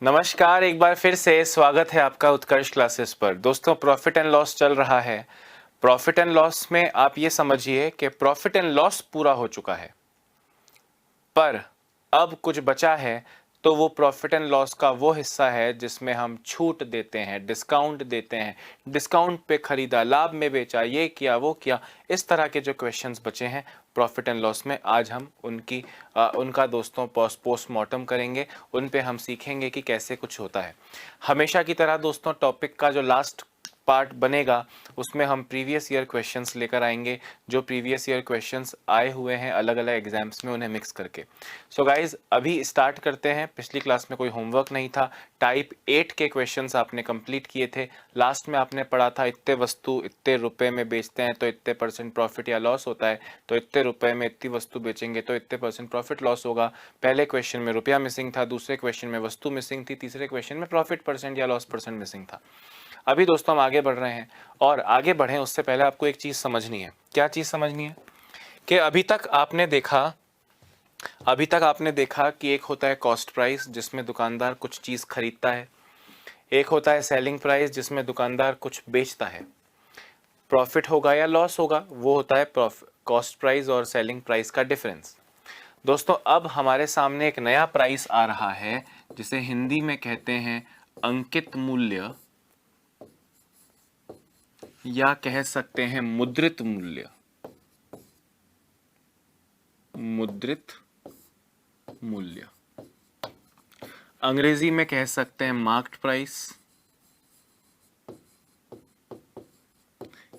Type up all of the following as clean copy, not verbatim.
नमस्कार, एक बार फिर से स्वागत है आपका उत्कर्ष क्लासेस पर। दोस्तों, प्रॉफिट एंड लॉस चल रहा है। प्रॉफिट एंड लॉस में आप ये समझिए कि प्रॉफिट एंड लॉस पूरा हो चुका है, पर अब कुछ बचा है। तो वो प्रॉफिट एंड लॉस का वो हिस्सा है जिसमें हम छूट देते हैं, डिस्काउंट देते हैं। डिस्काउंट पे खरीदा, लाभ में बेचा, ये किया वो किया। इस तरह के जो क्वेश्चंस बचे हैं प्रॉफिट एंड लॉस में, आज हम उनका दोस्तों पोस्टमार्टम करेंगे। उन पे हम सीखेंगे कि कैसे कुछ होता है। हमेशा की तरह दोस्तों, टॉपिक का जो लास्ट पार्ट बनेगा उसमें हम प्रीवियस ईयर क्वेश्चंस लेकर आएंगे। जो प्रीवियस ईयर क्वेश्चंस आए हुए हैं अलग अलग एग्जाम्स में, उन्हें मिक्स करके। सो गाइज, अभी स्टार्ट करते हैं। पिछली क्लास में कोई होमवर्क नहीं था। टाइप 8 के क्वेश्चंस आपने कंप्लीट किए थे। लास्ट में आपने पढ़ा था इतने वस्तु इतने रुपए में बेचते हैं तो इतने % प्रॉफिट या लॉस होता है, तो इतने रुपए में इतनी वस्तु बेचेंगे तो इतने % प्रॉफिट लॉस होगा। पहले क्वेश्चन में रुपया मिसिंग था, दूसरे क्वेश्चन में वस्तु मिसिंग थी, तीसरे क्वेश्चन में प्रॉफिट % या लॉस % मिसिंग था। अभी दोस्तों हम आगे बढ़ रहे हैं, और आगे बढ़ें उससे पहले आपको एक चीज़ समझनी है। क्या चीज़ समझनी है? कि अभी तक आपने देखा कि एक होता है कॉस्ट प्राइस जिसमें दुकानदार कुछ चीज़ खरीदता है, एक होता है सेलिंग प्राइस जिसमें दुकानदार कुछ बेचता है। प्रॉफिट होगा या लॉस होगा वो होता है कॉस्ट प्राइस और सेलिंग प्राइस का डिफरेंस। दोस्तों, अब हमारे सामने एक नया प्राइस आ रहा है जिसे हिंदी में कहते हैं अंकित मूल्य, या कह सकते हैं मुद्रित मूल्य। मुद्रित मूल्य अंग्रेजी में कह सकते हैं मार्क्ड प्राइस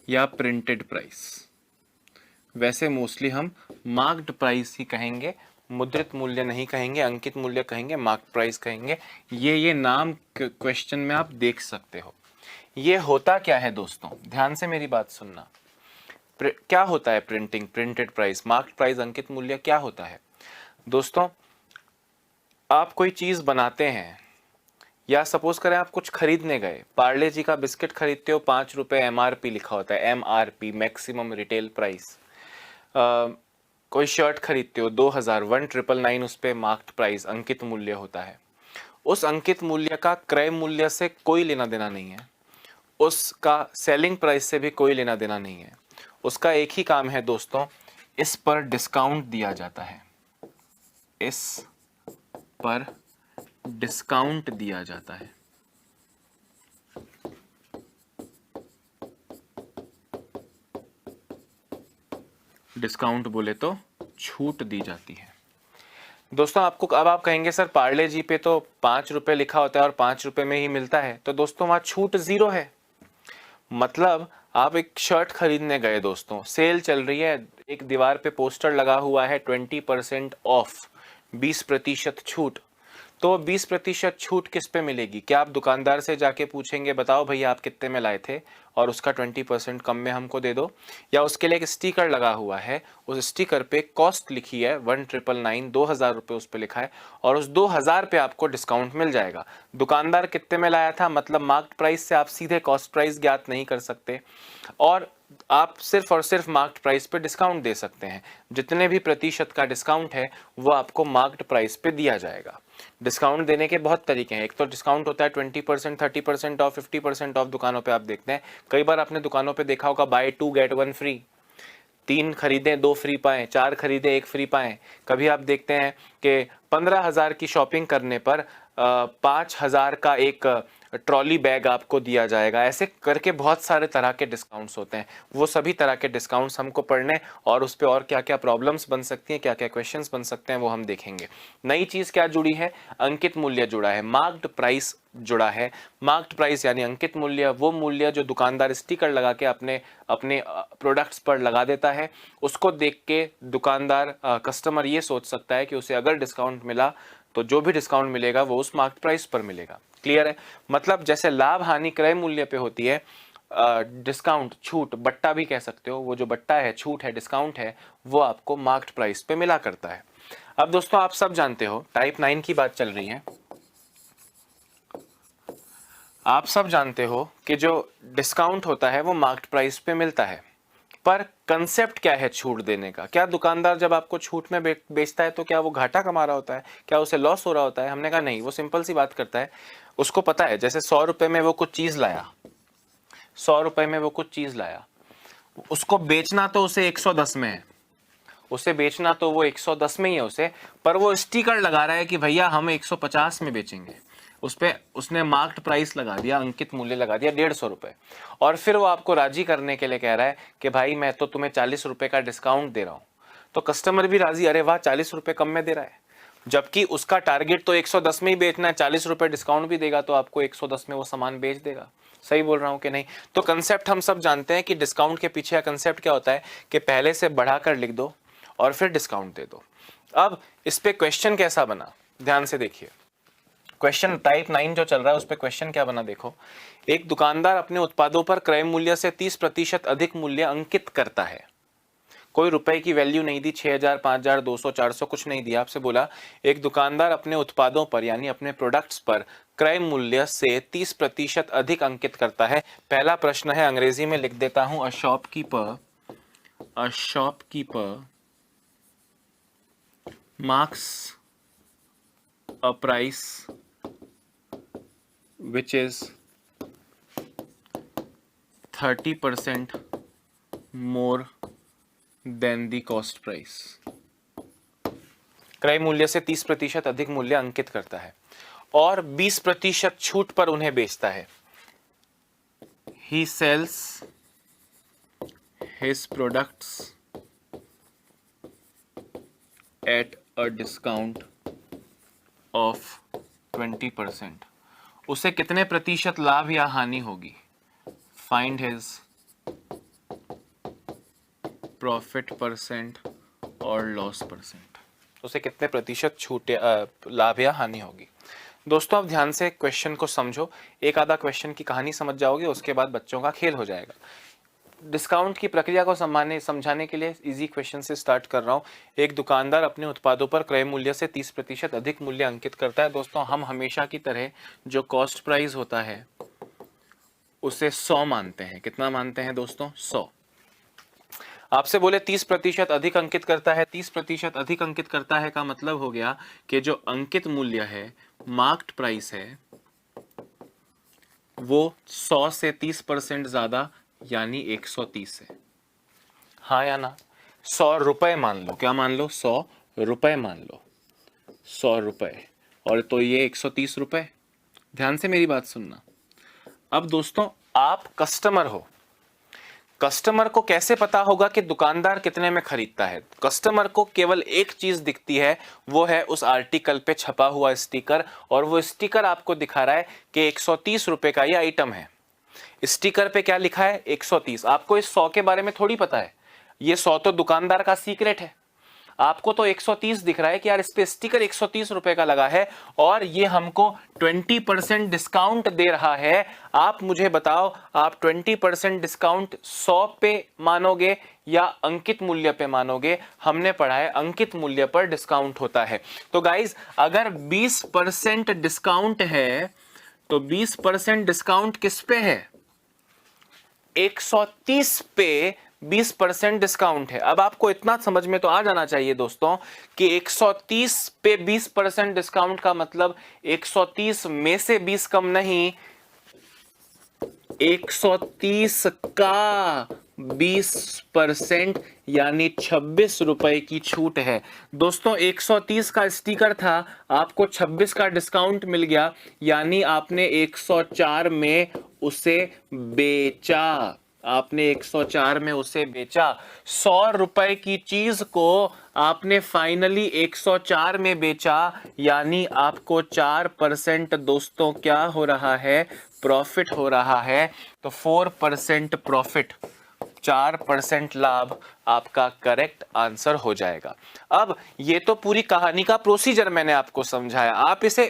या प्रिंटेड प्राइस। वैसे मोस्टली हम मार्क्ड प्राइस ही कहेंगे, मुद्रित मूल्य नहीं कहेंगे, अंकित मूल्य कहेंगे, मार्क्ड प्राइस कहेंगे। ये नाम क्वेश्चन में आप देख सकते हो। ये होता क्या है दोस्तों, ध्यान से मेरी बात सुनना। क्या होता है प्रिंटेड प्राइस, मार्क्ड प्राइस, अंकित मूल्य क्या होता है? दोस्तों, आप कोई चीज बनाते हैं, या सपोज करें आप कुछ खरीदने गए, पार्ले जी का बिस्किट खरीदते हो, 5 रुपए MRP लिखा होता है, MRP मैक्सिमम रिटेल प्राइस। कोई शर्ट खरीदते हो 2000, 1999, उस पर मार्क्ड प्राइस, अंकित मूल्य होता है। उस अंकित मूल्य का क्रय मूल्य से कोई लेना देना नहीं है, उसका सेलिंग प्राइस से भी कोई लेना देना नहीं है। उसका एक ही काम है दोस्तों, इस पर डिस्काउंट दिया जाता है, इस पर डिस्काउंट दिया जाता है। डिस्काउंट बोले तो छूट दी जाती है। दोस्तों, आपको अब आप कहेंगे सर पार्ले जी पे तो 5 रुपए लिखा होता है और 5 रुपए में ही मिलता है, तो दोस्तों वहां छूट 0 है। मतलब आप एक शर्ट खरीदने गए दोस्तों, सेल चल रही है, एक दीवार पे पोस्टर लगा हुआ है 20% ऑफ, 20% छूट। तो 20% छूट किस पे मिलेगी? क्या आप दुकानदार से जाके पूछेंगे बताओ भैया आप कितने में लाए थे और उसका 20% कम में हमको दे दो? या उसके लिए एक स्टिकर लगा हुआ है, उस स्टिकर पे कॉस्ट लिखी है 1999, 2000 रुपये उस पर लिखा है, और उस 2000 पे आपको डिस्काउंट मिल जाएगा। दुकानदार कितने में लाया था, मतलब मार्केट प्राइस से आप सीधे कॉस्ट प्राइस ज्ञात नहीं कर सकते, और आप सिर्फ और सिर्फ मार्केट प्राइस पे डिस्काउंट दे सकते हैं। जितने भी प्रतिशत का डिस्काउंट है वो आपको मार्केट प्राइस पे दिया जाएगा। डिस्काउंट देने के बहुत तरीके हैं। एक तो डिस्काउंट होता है 20%, 30% ऑफ, 50% ऑफ। दुकानों पे आप देखते हैं, कई बार आपने दुकानों पे देखा होगा बाय 2 गेट 1 फ्री, 3 खरीदें 2 फ्री पाएं, 4 खरीदें 1 फ्री पाएं। कभी आप देखते हैं कि 15,000 की शॉपिंग करने पर 5,000 का एक ट्रॉली बैग आपको दिया जाएगा। ऐसे करके बहुत सारे तरह के डिस्काउंट्स होते हैं। वो सभी तरह के डिस्काउंट्स हमको पढ़ने, और उस पर और क्या क्या प्रॉब्लम्स बन सकती हैं, क्या क्या क्वेश्चंस बन सकते हैं, वो हम देखेंगे। नई चीज़ क्या जुड़ी है? अंकित मूल्य जुड़ा है, मार्क्ड प्राइस जुड़ा है। मार्क्ड प्राइस यानी अंकित मूल्य, वो मूल्य जो दुकानदार स्टिकर लगा के अपने अपने प्रोडक्ट्स पर लगा देता है। उसको देख के दुकानदार कस्टमर ये सोच सकता है कि उसे अगर डिस्काउंट मिला तो जो भी डिस्काउंट मिलेगा वो उस मार्केट प्राइस पर मिलेगा। क्लियर है? मतलब जैसे लाभ हानि क्रय मूल्य पे होती है, डिस्काउंट, छूट, बट्टा भी कह सकते हो, वो जो बट्टा है, छूट है, डिस्काउंट है, वो आपको मार्केट प्राइस पे मिला करता है। अब दोस्तों आप सब जानते हो, टाइप 9 की बात चल रही है, आप सब जानते हो कि जो डिस्काउंट होता है वो मार्केट प्राइस पे मिलता है। पर कंसेप्ट क्या है छूट देने का? क्या दुकानदार जब आपको छूट में बेचता है तो क्या वो घाटा कमा रहा होता है? क्या उसे लॉस हो रहा होता है? हमने कहा नहीं, वो सिंपल सी बात करता है, उसको पता है जैसे 100 रुपए में वो कुछ चीज लाया, 100 रुपए में वो कुछ चीज लाया, उसको बेचना तो उसे 110 में है, उसे बेचना तो वो 110 में ही है उसे, पर वो स्टिकर लगा रहा है कि भैया हम 150 में बेचेंगे। उस पे उसने मार्क्ड प्राइस लगा दिया, अंकित मूल्य लगा दिया 150 रुपए, और फिर वो आपको राजी करने के लिए कह रहा है कि भाई मैं तो तुम्हें 40 रुपए का डिस्काउंट दे रहा हूं। तो कस्टमर भी राजी, अरे वाह 40 रुपए कम में दे रहा है, जबकि उसका टारगेट तो 110 में ही बेचना है, 40 रुपए डिस्काउंट भी देगा तो आपको 110 में वो सामान बेच देगा। सही बोल रहा हूं कि नहीं? तो कंसेप्ट हम सब जानते हैं कि डिस्काउंट के पीछे का कंसेप्ट क्या होता है कि पहले से बढ़ाकर लिख दो और फिर डिस्काउंट दे दो। अब इस पे क्वेश्चन कैसा बना, ध्यान से देखिए। क्वेश्चन टाइप 9 जो चल रहा है उस पे क्वेश्चन क्या बना देखो। एक दुकानदार अपने उत्पादों पर क्रय मूल्य से 30% अधिक मूल्य अंकित करता है। कोई रुपए की वैल्यू नहीं दी, 6000, 5000, 200, 400 कुछ नहीं दिया। आपसे बोला एक दुकानदार अपने उत्पादों पर यानी अपने प्रोडक्ट्स पर क्रय मूल्य से 30% अधिक अंकित करता है। पहला प्रश्न है, अंग्रेजी में लिख देता हूं, a shopkeeper marks a price which is 30% more than the cost price। क्रय मूल्य से 30% अधिक मूल्य अंकित करता है और 20% छूट पर उन्हें बेचता है। He sells his products at a discount of 20%। उसे कितने प्रतिशत लाभ या हानि होगी? फाइंड हिज प्रॉफिट परसेंट और लॉस परसेंट। उसे कितने प्रतिशत छूट लाभ या हानि होगी। दोस्तों अब ध्यान से क्वेश्चन को समझो, एक आधा क्वेश्चन की कहानी समझ जाओगे, उसके बाद बच्चों का खेल हो जाएगा। डिस्काउंट की प्रक्रिया को समझाने के लिए इजी क्वेश्चन से स्टार्ट कर रहा हूं। एक दुकानदार अपने उत्पादों पर क्रय मूल्य से 30% अधिक मूल्य अंकित करता है। दोस्तों हम हमेशा की तरह जो कॉस्ट प्राइस होता है उसे 100 मानते हैं। कितना मानते हैं दोस्तों? 100। आपसे बोले 30% अधिक अंकित करता है, 30% अधिक अंकित करता है का मतलब हो गया कि जो अंकित मूल्य है, मार्क्ड प्राइस है, वो 100 से 30% ज्यादा यानी 130 है। हाँ या ना? 100 रुपए मान लो, क्या मान लो? 100 रुपए मान लो, 100 रुपए, और तो ये 130 रुपए। ध्यान से मेरी बात सुनना। अब दोस्तों आप कस्टमर हो, कस्टमर को कैसे पता होगा कि दुकानदार कितने में खरीदता है? कस्टमर को केवल एक चीज दिखती है, वो है उस आर्टिकल पे छपा हुआ स्टिकर, और वो स्टिकर आपको दिखा रहा है कि 130 रुपए का ये आइटम है। स्टिकर पे क्या लिखा है? 130। आपको इस 100 के बारे में थोड़ी पता है, ये 100 तो दुकानदार का सीक्रेट है। आपको तो 130 दिख रहा है कि यार इस पे स्टिकर 130 रुपए का लगा है और ये हमको 20% डिस्काउंट दे रहा है। आप मुझे बताओ, आप 20% डिस्काउंट 100 पे मानोगे या अंकित मूल्य पे मानोगे? हमने पढ़ा है अंकित मूल्य पर डिस्काउंट होता है। तो गाइज अगर 20% डिस्काउंट है तो 20% डिस्काउंट किस पे है? 130 पे 20% डिस्काउंट है। अब आपको इतना समझ में तो आ जाना चाहिए दोस्तों कि 130 पे 20% डिस्काउंट का मतलब 130 में से 20 कम नहीं, 130 का 20% यानी 26 रुपए की छूट है। दोस्तों 130 का स्टिकर था, आपको 26 का डिस्काउंट मिल गया, यानी आपने 104 में उसे बेचा। आपने 104 में उसे बेचा। 100 रुपए की चीज को आपने फाइनली 104 में बेचा, यानी आपको 4% दोस्तों क्या हो रहा है? प्रॉफिट हो रहा है। तो 4% प्रॉफिट, 4% लाभ आपका करेक्ट आंसर हो जाएगा। अब ये तो पूरी कहानी का प्रोसीजर मैंने आपको समझाया। आप इसे,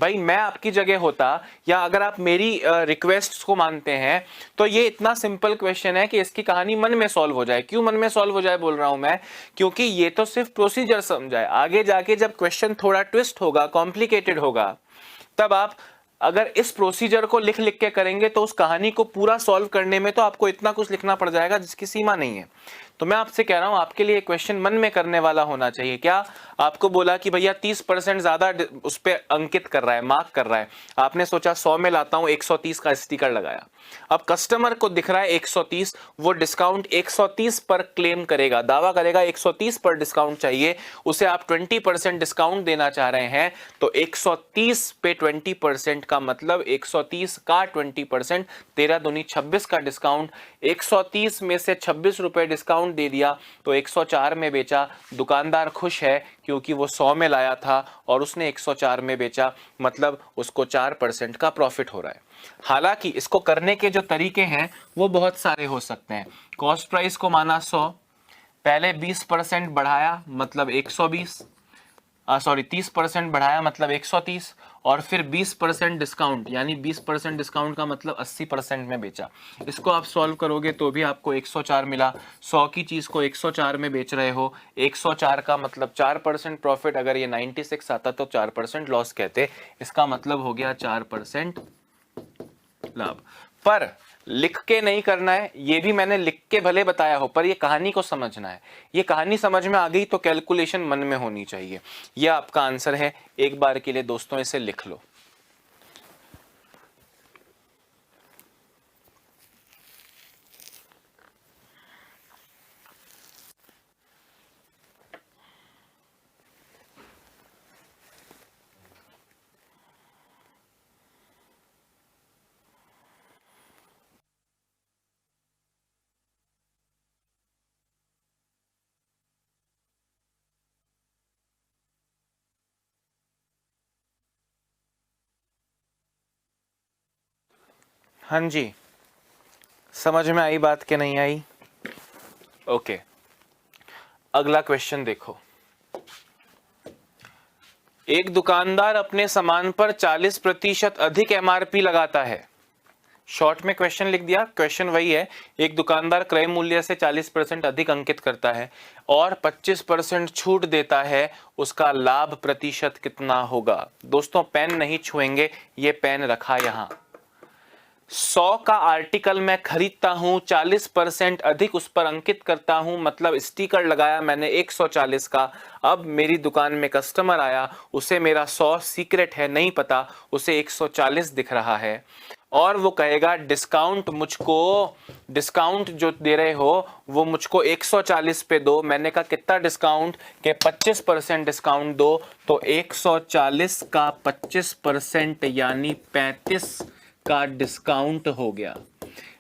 भाई मैं आपकी जगह होता या अगर आप मेरी रिक्वेस्ट को मानते हैं तो ये इतना सिंपल क्वेश्चन है कि इसकी कहानी मन में सॉल्व हो जाए। क्यों मन में सॉल्व हो जाए बोल रहा हूं मैं? क्योंकि ये तो सिर्फ प्रोसीजर समझाए, आगे जाके जब क्वेश्चन थोड़ा ट्विस्ट होगा, कॉम्प्लिकेटेड होगा, तब आप अगर इस प्रोसीजर को लिख लिख के करेंगे तो उस कहानी को पूरा सॉल्व करने में तो आपको इतना कुछ लिखना पड़ जाएगा जिसकी सीमा नहीं है। तो मैं आपसे कह रहा हूं, आपके लिए क्वेश्चन मन में करने वाला होना चाहिए। क्या आपको बोला कि भैया 30% ज्यादा उस पर अंकित कर रहा है, मार्क कर रहा है, आपने सोचा 100 में लाता हूं, 130 का स्टिकर लगाया। अब कस्टमर को दिख रहा है 130, वो डिस्काउंट 130 पर क्लेम करेगा, दावा करेगा 130 पर डिस्काउंट चाहिए, उसे आप 20% डिस्काउंट देना चाह रहे हैं। तो 130 पे 20% का मतलब 130 का 20%, 13 दूनी 26 का डिस्काउंट। 130 में से 26 रुपए डिस्काउंट दे दिया तो 104 में बेचा। दुकानदार खुश है क्योंकि वो 100 में लाया था और उसने 104 में बेचा, मतलब उसको 4% का प्रॉफिट हो रहा है। हालांकि इसको करने के जो तरीके हैं वो बहुत सारे हो सकते हैं। कॉस्ट प्राइस को माना 100, पहले 20% बढ़ाया मतलब 120, 30% बढ़ाया मतलब 130, और फिर 20% डिस्काउंट, यानी 20% डिस्काउंट का मतलब 80% में बेचा। इसको आप सॉल्व करोगे तो भी आपको 104 मिला। 100 की चीज को 104 में बेच रहे हो, 104 का मतलब 4% प्रॉफिट। अगर ये 96 आता तो 4% लॉस कहते, इसका मतलब हो गया 4% लाभ। पर लिख के नहीं करना है, ये भी मैंने लिख के भले बताया हो, पर ये कहानी को समझना है। ये कहानी समझ में आ गई तो कैलकुलेशन मन में होनी चाहिए। ये आपका आंसर है। एक बार के लिए दोस्तों इसे लिख लो। हाँ जी, समझ में आई बात के नहीं आई? ओके, अगला क्वेश्चन देखो। एक दुकानदार अपने सामान पर 40% अधिक एमआरपी लगाता है। शॉर्ट में क्वेश्चन लिख दिया। क्वेश्चन वही है, एक दुकानदार क्रय मूल्य से 40% अधिक अंकित करता है और 25% छूट देता है, उसका लाभ प्रतिशत कितना होगा? दोस्तों पेन नहीं छुएंगे, ये पेन रखा यहां। 100 का आर्टिकल मैं खरीदता हूं, 40% अधिक उस पर अंकित करता हूं, मतलब स्टिकर लगाया मैंने 140 का। अब मेरी दुकान में कस्टमर आया, उसे मेरा 100 सीक्रेट है, नहीं पता, उसे 140 दिख रहा है और वो कहेगा डिस्काउंट जो दे रहे हो वो मुझको 140 पे दो। मैंने कहा कितना डिस्काउंट? के 25% डिस्काउंट दो। तो 140 का 25% यानी 35 का डिस्काउंट हो गया।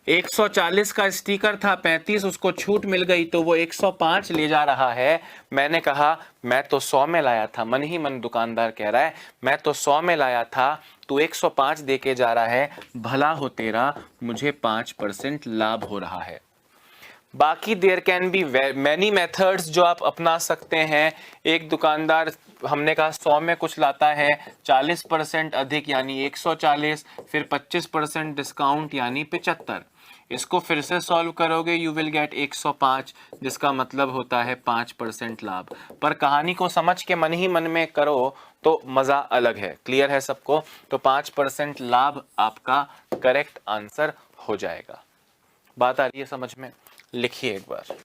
140 का स्टिकर था, 35 उसको छूट मिल गई तो वो 105 ले जा रहा है। मैंने कहा मैं तो 100 में लाया था, मन ही मन दुकानदार कह रहा है मैं तो 100 में लाया था, तू 105 दे के जा रहा है, भला हो तेरा, मुझे 5% लाभ हो रहा है। बाकी there can be many methods जो आप अपना सकते हैं। एक दुकानदार, हमने कहा 100 में कुछ लाता है, 40% अधिक यानी 140, फिर 25% डिस्काउंट यानी 75। इसको फिर से सॉल्व करोगे यू विल गेट 105, जिसका मतलब होता है 5% लाभ। पर कहानी को समझ के मन ही मन में करो तो मजा अलग है। क्लियर है सबको? तो 5% लाभ आपका करेक्ट आंसर हो जाएगा। बात आ रही है समझ में? लिखिए एक बार।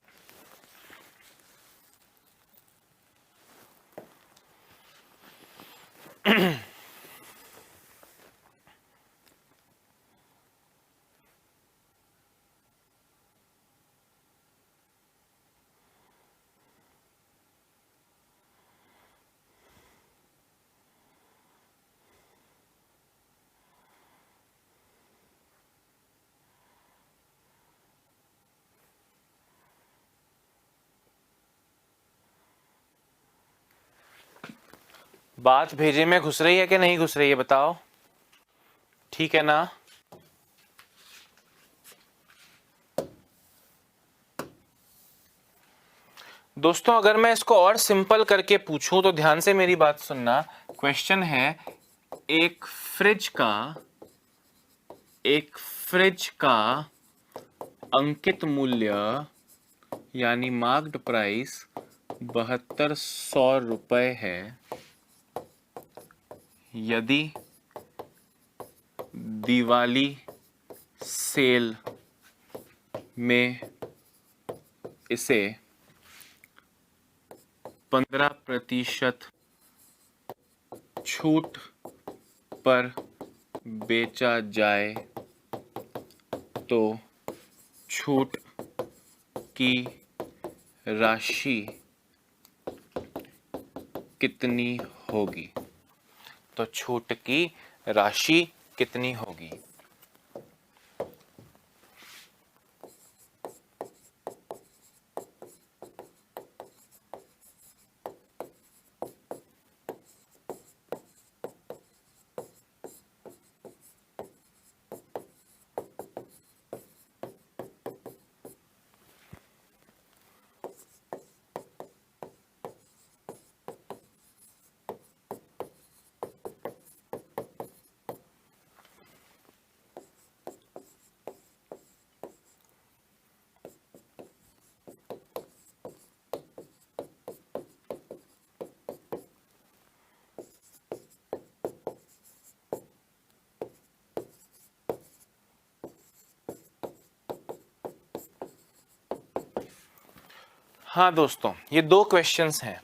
बात भेजे में घुस रही है कि नहीं घुस रही है बताओ? ठीक है ना? दोस्तों अगर मैं इसको और सिंपल करके पूछूं तो ध्यान से मेरी बात सुनना। क्वेश्चन है एक फ्रिज का अंकित मूल्य यानी मार्क्ड प्राइस 7200 रुपए है। यदि दिवाली सेल में इसे 15% छूट पर बेचा जाए तो छूट की राशि कितनी होगी? तो छूट की राशि कितनी होगी? हाँ दोस्तों, ये दो क्वेश्चंस हैं।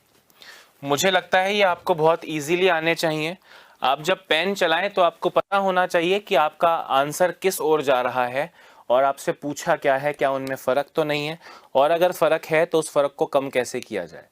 मुझे लगता है ये आपको बहुत इजीली आने चाहिए। आप जब पेन चलाएं तो आपको पता होना चाहिए कि आपका आंसर किस ओर जा रहा है और आपसे पूछा क्या है, क्या उनमें फ़र्क तो नहीं है, और अगर फ़र्क है तो उस फ़र्क को कम कैसे किया जाए।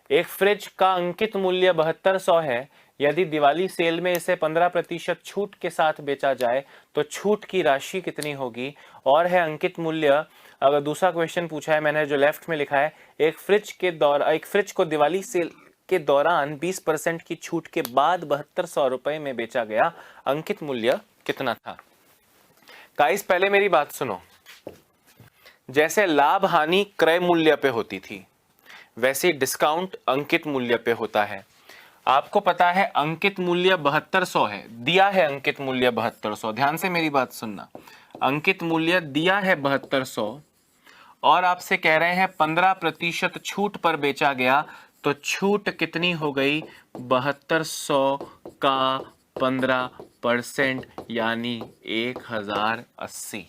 एक फ्रिज का अंकित मूल्य 7200 है। यदि दिवाली सेल में इसे 15% छूट के साथ बेचा जाए तो छूट की राशि कितनी होगी? और है अंकित मूल्य। अगर दूसरा क्वेश्चन पूछा है मैंने जो लेफ्ट में लिखा है, एक फ्रिज को दिवाली सेल के दौरान 20% की छूट के बाद 7200 रुपए में बेचा गया, अंकित मूल्य कितना था? गाइस पहले मेरी बात सुनो। जैसे लाभ हानि क्रय मूल्य पे होती थी, वैसे डिस्काउंट अंकित मूल्य पे होता है। आपको पता है अंकित मूल्य 7200 है, दिया है अंकित मूल्य 7200। ध्यान से मेरी बात सुनना, अंकित मूल्य दिया है 7200 और आपसे कह रहे हैं 15% छूट पर बेचा गया, तो छूट कितनी हो गई? 7200 का 15% यानी 1080।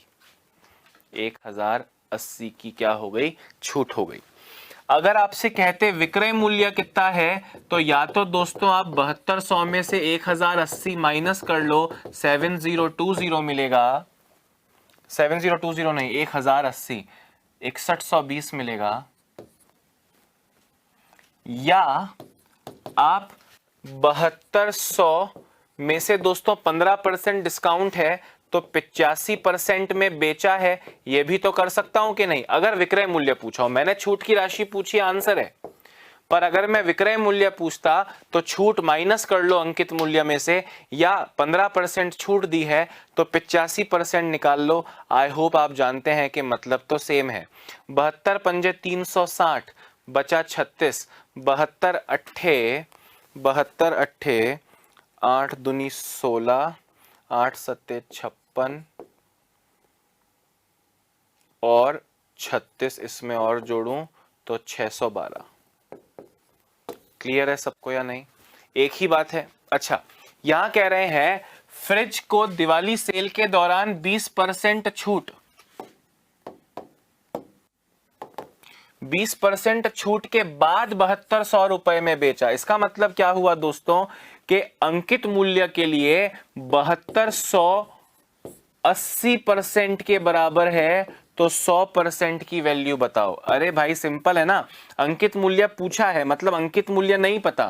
1080 की क्या हो गई? छूट हो गई। अगर आपसे कहते विक्रय मूल्य कितना है, तो या तो दोस्तों आप 7200 में से 1080 माइनस कर लो, 7020 मिलेगा। 7020 नहीं, 1080, 6120 मिलेगा। या आप 7200 में से दोस्तों 15% डिस्काउंट है तो 85% में बेचा है, ये भी तो कर सकता हूं कि नहीं? अगर विक्रय मूल्य पूछा हो, मैंने छूट की राशि पूछी, आंसर है। पर अगर मैं विक्रय मूल्य पूछता तो छूट माइनस कर लो अंकित मूल्य में से, या 15% छूट दी है तो 85% निकाल लो। आई होप आप जानते हैं कि मतलब तो सेम है। 72 पंजे 360 बचा 36, 72 अट्ठे 8 दूनी 16, 8 सत्ते 56 और 36 इसमें और जोड़ूं तो 612। क्लियर है सबको या नहीं? एक ही बात है। अच्छा, यहां कह रहे हैं फ्रिज को दिवाली सेल के दौरान 20% छूट, 20% छूट के बाद 7200 रुपए में बेचा। इसका मतलब क्या हुआ दोस्तों कि अंकित मूल्य के लिए 7200 80% के बराबर है, तो 100% की वैल्यू बताओ। अरे भाई सिंपल है ना, अंकित मूल्य पूछा है मतलब अंकित मूल्य नहीं पता,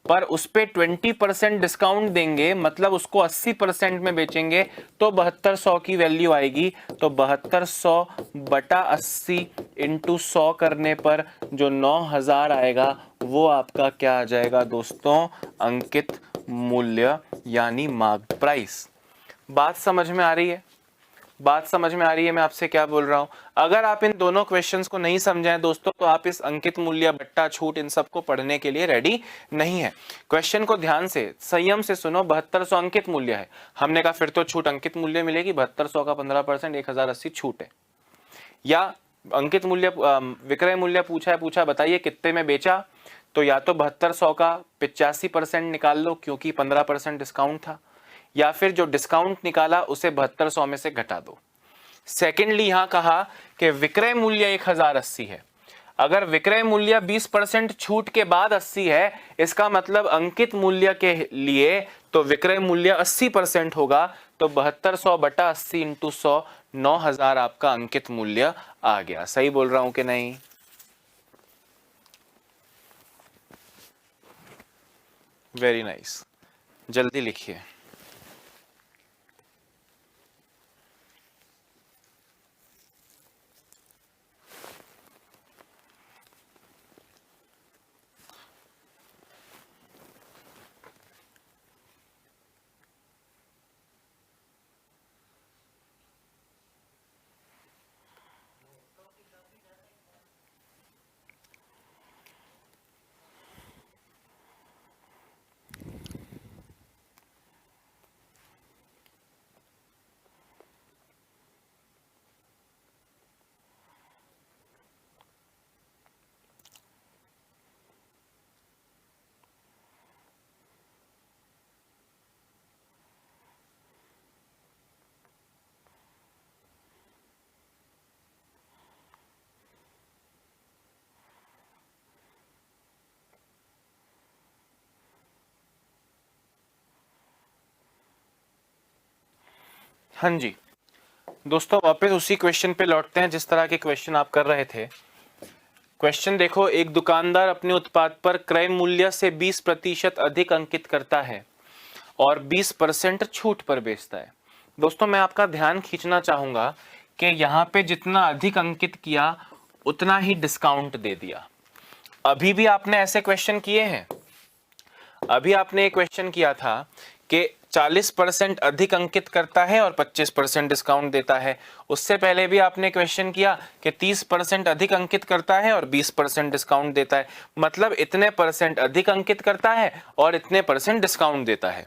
पर उस पे 20% डिस्काउंट देंगे, मतलब उसको 80% में बेचेंगे तो 7200 की वैल्यू आएगी। तो 7200 बटा 80 इंटू 100 करने पर जो 9000 आएगा वो आपका क्या आ जाएगा दोस्तों? अंकित मूल्य यानी मार्क प्राइस। बात समझ में आ रही है? बात समझ में आ रही है मैं आपसे क्या बोल रहा हूं? अगर आप इन दोनों क्वेश्चंस को नहीं समझे दोस्तों तो आप इस अंकित मूल्य, बट्टा, छूट इन सबको पढ़ने के लिए रेडी नहीं है। क्वेश्चन को ध्यान से संयम से सुनो। 7200 अंकित मूल्य है, हमने कहा फिर तो छूट अंकित मूल्य मिलेगी। 7200 का 15% 1080 छूट है। या अंकित मूल्य विक्रय मूल्य पूछा बताइए कितने में बेचा, तो या तो 7200 का 85% निकाल लो क्योंकि 15% डिस्काउंट था, या फिर जो डिस्काउंट निकाला उसे 7200 में से घटा दो। सेकेंडली यहां कहा कि विक्रय मूल्य 1080 है। अगर विक्रय मूल्य 20% छूट के बाद 80 है, इसका मतलब अंकित मूल्य के लिए तो विक्रय मूल्य 80% होगा। तो 7200 बटा 80 इंटू 100, 9000 आपका अंकित मूल्य आ गया। सही बोल रहा हूं कि नहीं? वेरी नाइस, जल्दी लिखिए। हाँ जी दोस्तों, वापस उसी क्वेश्चन पे लौटते हैं जिस तरह के क्वेश्चन आप कर रहे थे। क्वेश्चन देखो, एक दुकानदार अपने उत्पाद पर क्रय मूल्य से 20% अधिक अंकित करता है और 20% छूट पर बेचता है। दोस्तों मैं आपका ध्यान खींचना चाहूंगा कि यहाँ पे जितना अधिक अंकित किया उतना ही डिस्काउंट दे दिया। अभी भी आपने ऐसे क्वेश्चन किए हैं। अभी आपने एक क्वेश्चन किया था कि 40% अधिक अंकित करता है और 25% डिस्काउंट देता है। उससे पहले भी आपने क्वेश्चन किया कि 30% अधिक अंकित करता है और 20% डिस्काउंट देता है। मतलब इतने परसेंट अधिक अंकित करता है और इतने परसेंट डिस्काउंट देता है।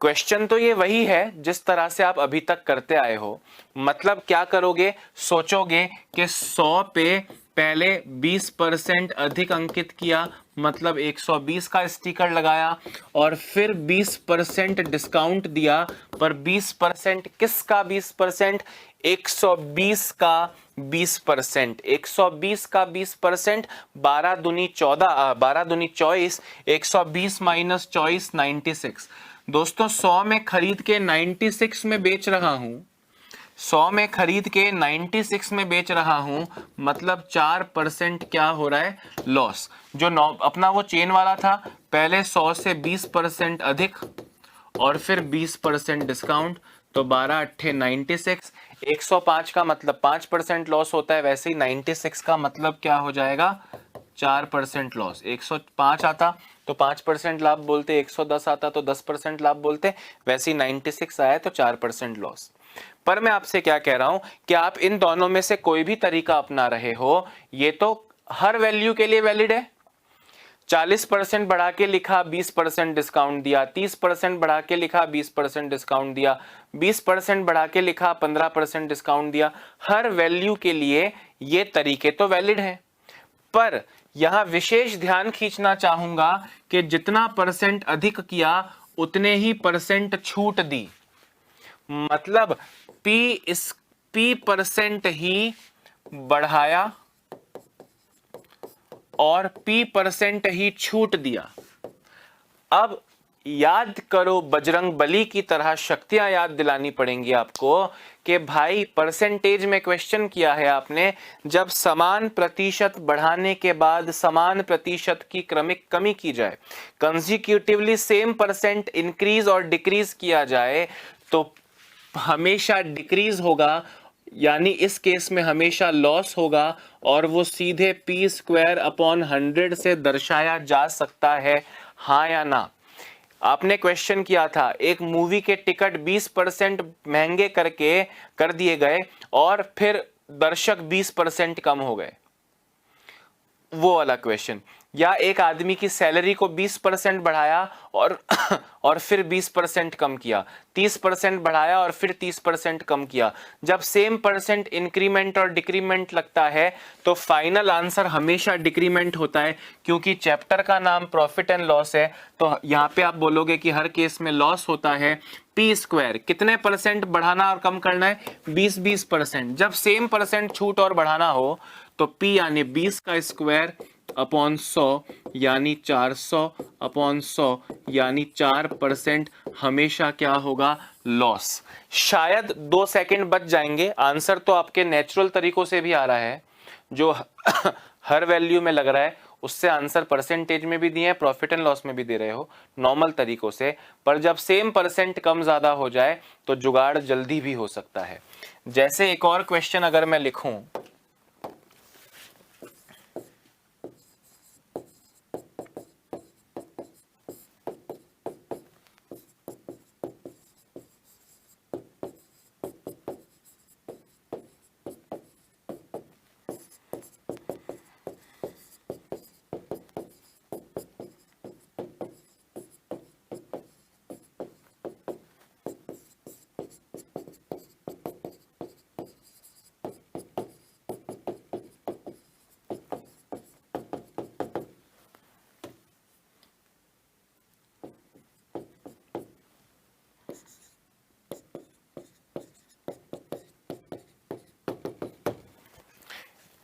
क्वेश्चन तो ये वही है जिस तरह से आप अभी तक करते आए हो। मतलब क्या करोगे, सोचोगे कि 100 पे पहले 20% अधिक अंकित किया, मतलब 120 का स्टिकर लगाया और फिर 20% डिस्काउंट दिया। पर 20% किसका 20%? 120 का 20%। 120 का 20%, 12 दूनी 14, 12 दूनी 24, 120 माइनस 24, 96। दोस्तों 100 में खरीद के 96 में बेच रहा हूं। 100 में खरीद के 96 में बेच रहा हूं, मतलब 4% क्या हो रहा है? लॉस। जो अपना वो चेन वाला था, पहले 100 से 20% अधिक और फिर 20% डिस्काउंट, तो 12 अट्ठे 96। 105 का मतलब 5% लॉस होता है, वैसे ही 96 का मतलब क्या हो जाएगा? 4% लॉस। 105 आता तो 5% लाभ बोलते, 110 आता तो 10% लाभ बोलते, वैसे ही 96 आया तो 4% लॉस। पर मैं आपसे क्या कह रहा हूं कि आप इन दोनों में से कोई भी तरीका अपना रहे हो, ये तो हर वैल्यू के लिए वैलिड है। 40% बढ़ा के लिखा, 20% डिस्काउंट दिया, 30% बढ़ा के लिखा, 20% डिस्काउंट दिया, 20% बढ़ा के लिखा, 15% डिस्काउंट दिया। हर वैल्यू के लिए ये तरीके तो वैलिड हैं। पर यहां विशेष ध्यान खींचना चाहूंगा कि जितना परसेंट अधिक किया उतने ही परसेंट छूट दी। मतलब P परसेंट ही बढ़ाया और P परसेंट ही छूट दिया। अब याद करो, बजरंग बली की तरह शक्तियां याद दिलानी पड़ेंगी आपको कि भाई परसेंटेज में क्वेश्चन किया है आपने, जब समान प्रतिशत बढ़ाने के बाद समान प्रतिशत की क्रमिक कमी की जाए, कंसेक्यूटिवली सेम परसेंट इंक्रीज और डिक्रीज किया जाए, तो हमेशा डिक्रीज होगा, यानी इस केस में हमेशा लॉस होगा और वो सीधे p² / 100 से दर्शाया जा सकता है। हाँ या ना? आपने क्वेश्चन किया था, एक मूवी के टिकट 20% महंगे करके कर दिए गए और फिर दर्शक 20% कम हो गए, वो वाला क्वेश्चन। या एक आदमी की सैलरी को 20% बढ़ाया और फिर 20% कम किया, 30% बढ़ाया और फिर 30% कम किया, जब सेम परसेंट इंक्रीमेंट और डिक्रीमेंट लगता है तो फाइनल आंसर हमेशा डिक्रीमेंट होता है, क्योंकि चैप्टर का नाम प्रॉफिट एंड लॉस है। तो यहाँ पे आप बोलोगे कि हर केस में लॉस होता है पी स्क्वायर, कितने परसेंट बढ़ाना और कम करना है, 20% जब सेम परसेंट छूट और बढ़ाना हो तो पी यानी 20 का स्क्वायर अपॉन 100 यानी 400 अपॉन 100 यानी 4% हमेशा क्या होगा, लॉस। शायद 2 सेकंड बच जाएंगे, आंसर तो आपके नेचुरल तरीकों से भी आ रहा है, जो हर वैल्यू में लग रहा है उससे आंसर परसेंटेज में भी दिए हैं, प्रॉफिट एंड लॉस में भी दे रहे हो नॉर्मल तरीकों से, पर जब सेम परसेंट कम ज्यादा हो जाए तो जुगाड़ जल्दी भी हो सकता है। जैसे एक और क्वेश्चन अगर मैं लिखूं,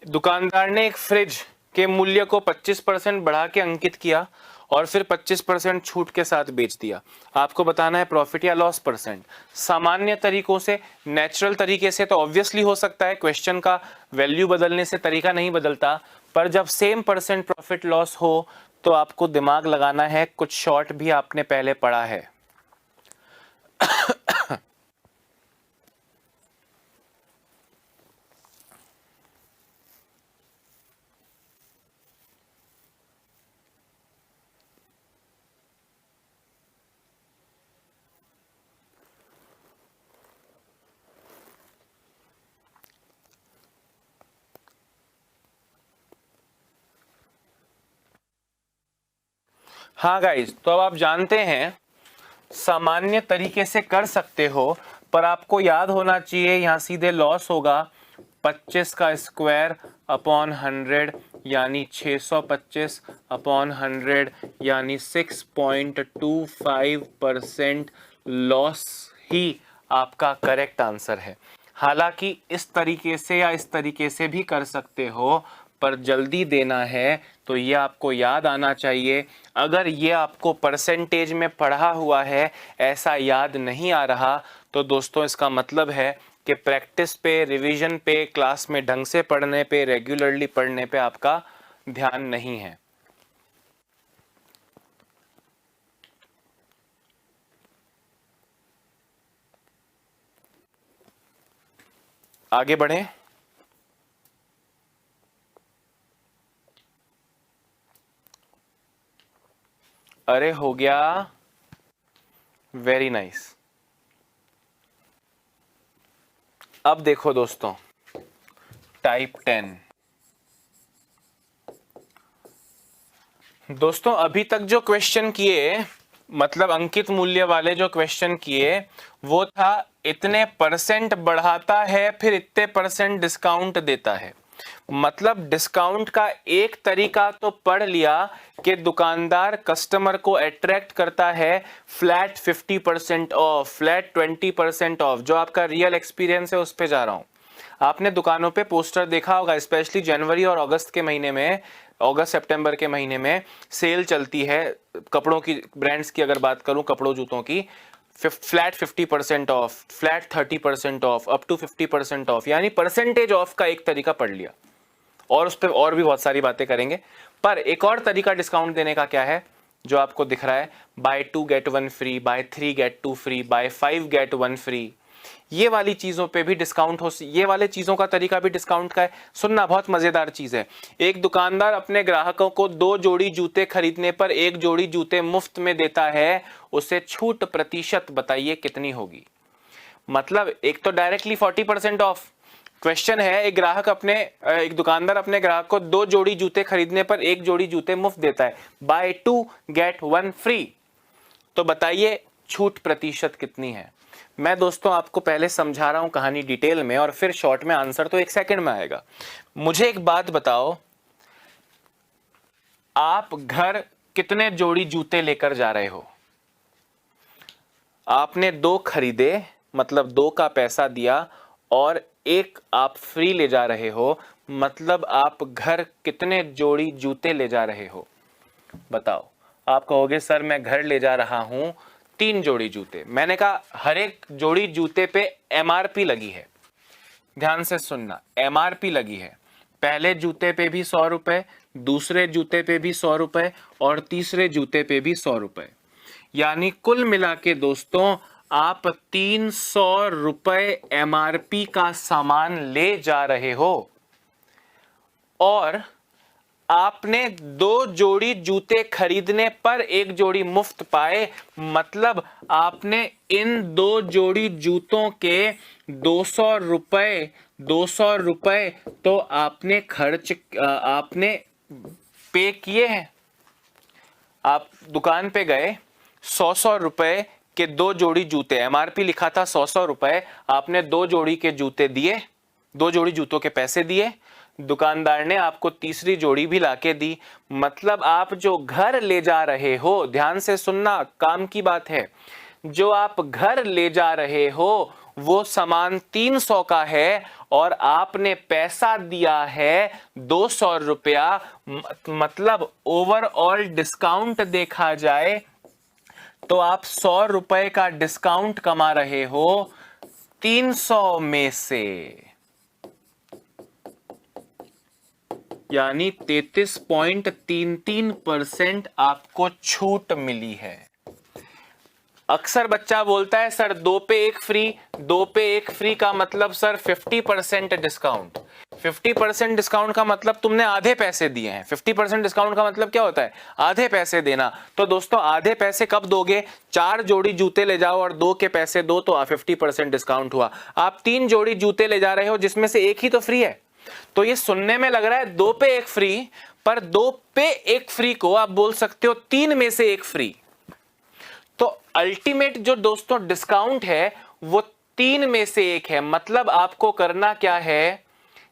दुकानदार ने एक फ्रिज के मूल्य को 25% बढ़ा के अंकित किया और फिर 25% छूट के साथ बेच दिया। आपको बताना है प्रॉफिट या लॉस परसेंट। सामान्य तरीकों से, नेचुरल तरीके से तो ऑब्वियसली हो सकता है, क्वेश्चन का वैल्यू बदलने से तरीका नहीं बदलता, पर जब सेम परसेंट प्रॉफिट लॉस हो तो आपको दिमाग लगाना है। कुछ शॉर्ट भी आपने पहले पढ़ा है। हाँ गाइस, तो अब आप जानते हैं सामान्य तरीके से कर सकते हो, पर आपको याद होना चाहिए यहाँ सीधे लॉस होगा 25 का स्क्वायर अपॉन 100 यानी 625 अपॉन 100 यानी 6.25% लॉस ही आपका करेक्ट आंसर है। हालांकि इस तरीके से या इस तरीके से भी कर सकते हो, पर जल्दी देना है तो ये आपको याद आना चाहिए। अगर ये आपको परसेंटेज में पढ़ा हुआ है, ऐसा याद नहीं आ रहा, तो दोस्तों इसका मतलब है कि प्रैक्टिस पे, रिवीजन पे, क्लास में ढंग से पढ़ने पे, रेगुलरली पढ़ने पे आपका ध्यान नहीं है। आगे बढ़ें। अरे हो गया, वेरी नाइस। अब देखो दोस्तों, टाइप 10। दोस्तों अभी तक जो क्वेश्चन किए, मतलब अंकित मूल्य वाले जो क्वेश्चन किए, वो था इतने परसेंट बढ़ाता है फिर इतने परसेंट डिस्काउंट देता है। मतलब डिस्काउंट का एक तरीका तो पढ़ लिया कि दुकानदार कस्टमर को अट्रैक्ट करता है फ्लैट 50% ऑफ, फ्लैट 20% ऑफ। जो आपका रियल एक्सपीरियंस है उस पे जा रहा हूं। आपने दुकानों पे पोस्टर देखा होगा, स्पेशली जनवरी और अगस्त के महीने में, अगस्त सितंबर के महीने में सेल चलती है कपड़ों की, ब्रांड्स की अगर बात करूं, कपड़ों जूतों की, flat 50% off, flat 30% off, up to 50% off, यानी परसेंटेज ऑफ का एक तरीका पढ़ लिया। और उस पर और भी बहुत सारी बातें करेंगे, पर एक और तरीका डिस्काउंट देने का क्या है जो आपको दिख रहा है, buy 2 get 1 free, buy 3 get 2 free, buy 5 get 1 free. ये वाली चीजों पे भी डिस्काउंट हो, ये वाले चीजों का तरीका भी डिस्काउंट का है। सुनना, बहुत मजेदार चीज है। एक दुकानदार अपने ग्राहकों को 2 जोड़ी जूते खरीदने पर 1 जोड़ी जूते मुफ्त में देता है, उसे छूट प्रतिशत बताइए कितनी होगी। मतलब एक तो डायरेक्टली 40% ऑफ, क्वेश्चन है, एक दुकानदार अपने ग्राहक को 2 जोड़ी जूते खरीदने पर 1 जोड़ी जूते मुफ्त देता है, बाय 2 गेट 1 फ्री। तो बताइए छूट प्रतिशत कितनी है। मैं दोस्तों आपको पहले समझा रहा हूं कहानी डिटेल में, और फिर शॉर्ट में आंसर तो 1 सेकंड में आएगा। मुझे एक बात बताओ, आप घर कितने जोड़ी जूते लेकर जा रहे हो? आपने 2 खरीदे, मतलब 2 का पैसा दिया, और 1 आप फ्री ले जा रहे हो, मतलब आप घर कितने जोड़ी जूते ले जा रहे हो? बताओ। आप कहोगे सर मैं घर ले जा रहा हूं 3 जोड़ी जूते। मैंने कहा हर एक जोड़ी जूते पे एमआरपी लगी है। ध्यान से सुनना, एमआरपी लगी है। पहले जूते पे भी 100 रुपए, दूसरे जूते पे भी 100 रुपए, और तीसरे जूते पे भी 100 रुपए। यानी कुल मिला के दोस्तों आप 300 रुपए एमआरपी का सामान ले जा रहे हो, और आपने 2 जोड़ी जूते खरीदने पर 1 जोड़ी मुफ्त पाए, मतलब आपने इन 2 जोड़ी जूतों के 200 रुपए तो आपने आपने पे किए हैं। आप दुकान पे गए, 100 रुपए के 2 जोड़ी जूते, एमआरपी लिखा था 100 रुपए, आपने 2 जोड़ी के जूते दिए, 2 जोड़ी जूतों के पैसे दिए, दुकानदार ने आपको तीसरी जोड़ी भी लाके दी। मतलब आप जो घर ले जा रहे हो, ध्यान से सुनना, काम की बात है, जो आप घर ले जा रहे हो वो सामान 300 का है, और आपने पैसा दिया है 200 रुपया। मतलब ओवरऑल डिस्काउंट देखा जाए तो आप 100 रुपए का डिस्काउंट कमा रहे हो 300 में से, यानी 33.33% आपको छूट मिली है। अक्सर बच्चा बोलता है सर 2 पे 1 फ्री, 2 पे 1 फ्री का मतलब सर 50% डिस्काउंट। 50% डिस्काउंट का मतलब तुमने आधे पैसे दिए हैं। 50% डिस्काउंट का मतलब क्या होता है? आधे पैसे देना। तो दोस्तों आधे पैसे कब दोगे? 4 जोड़ी जूते ले जाओ और 2 के पैसे दो, तो 50% डिस्काउंट हुआ। आप 3 जोड़ी जूते ले जा रहे हो जिसमें से 1 ही तो फ्री है। तो ये सुनने में लग रहा है 2 पे 1 फ्री, पर 2 पे 1 फ्री को आप बोल सकते हो 3 में से 1 फ्री। तो अल्टीमेट जो दोस्तों डिस्काउंट है वो 3 में से 1 है। मतलब आपको करना क्या है,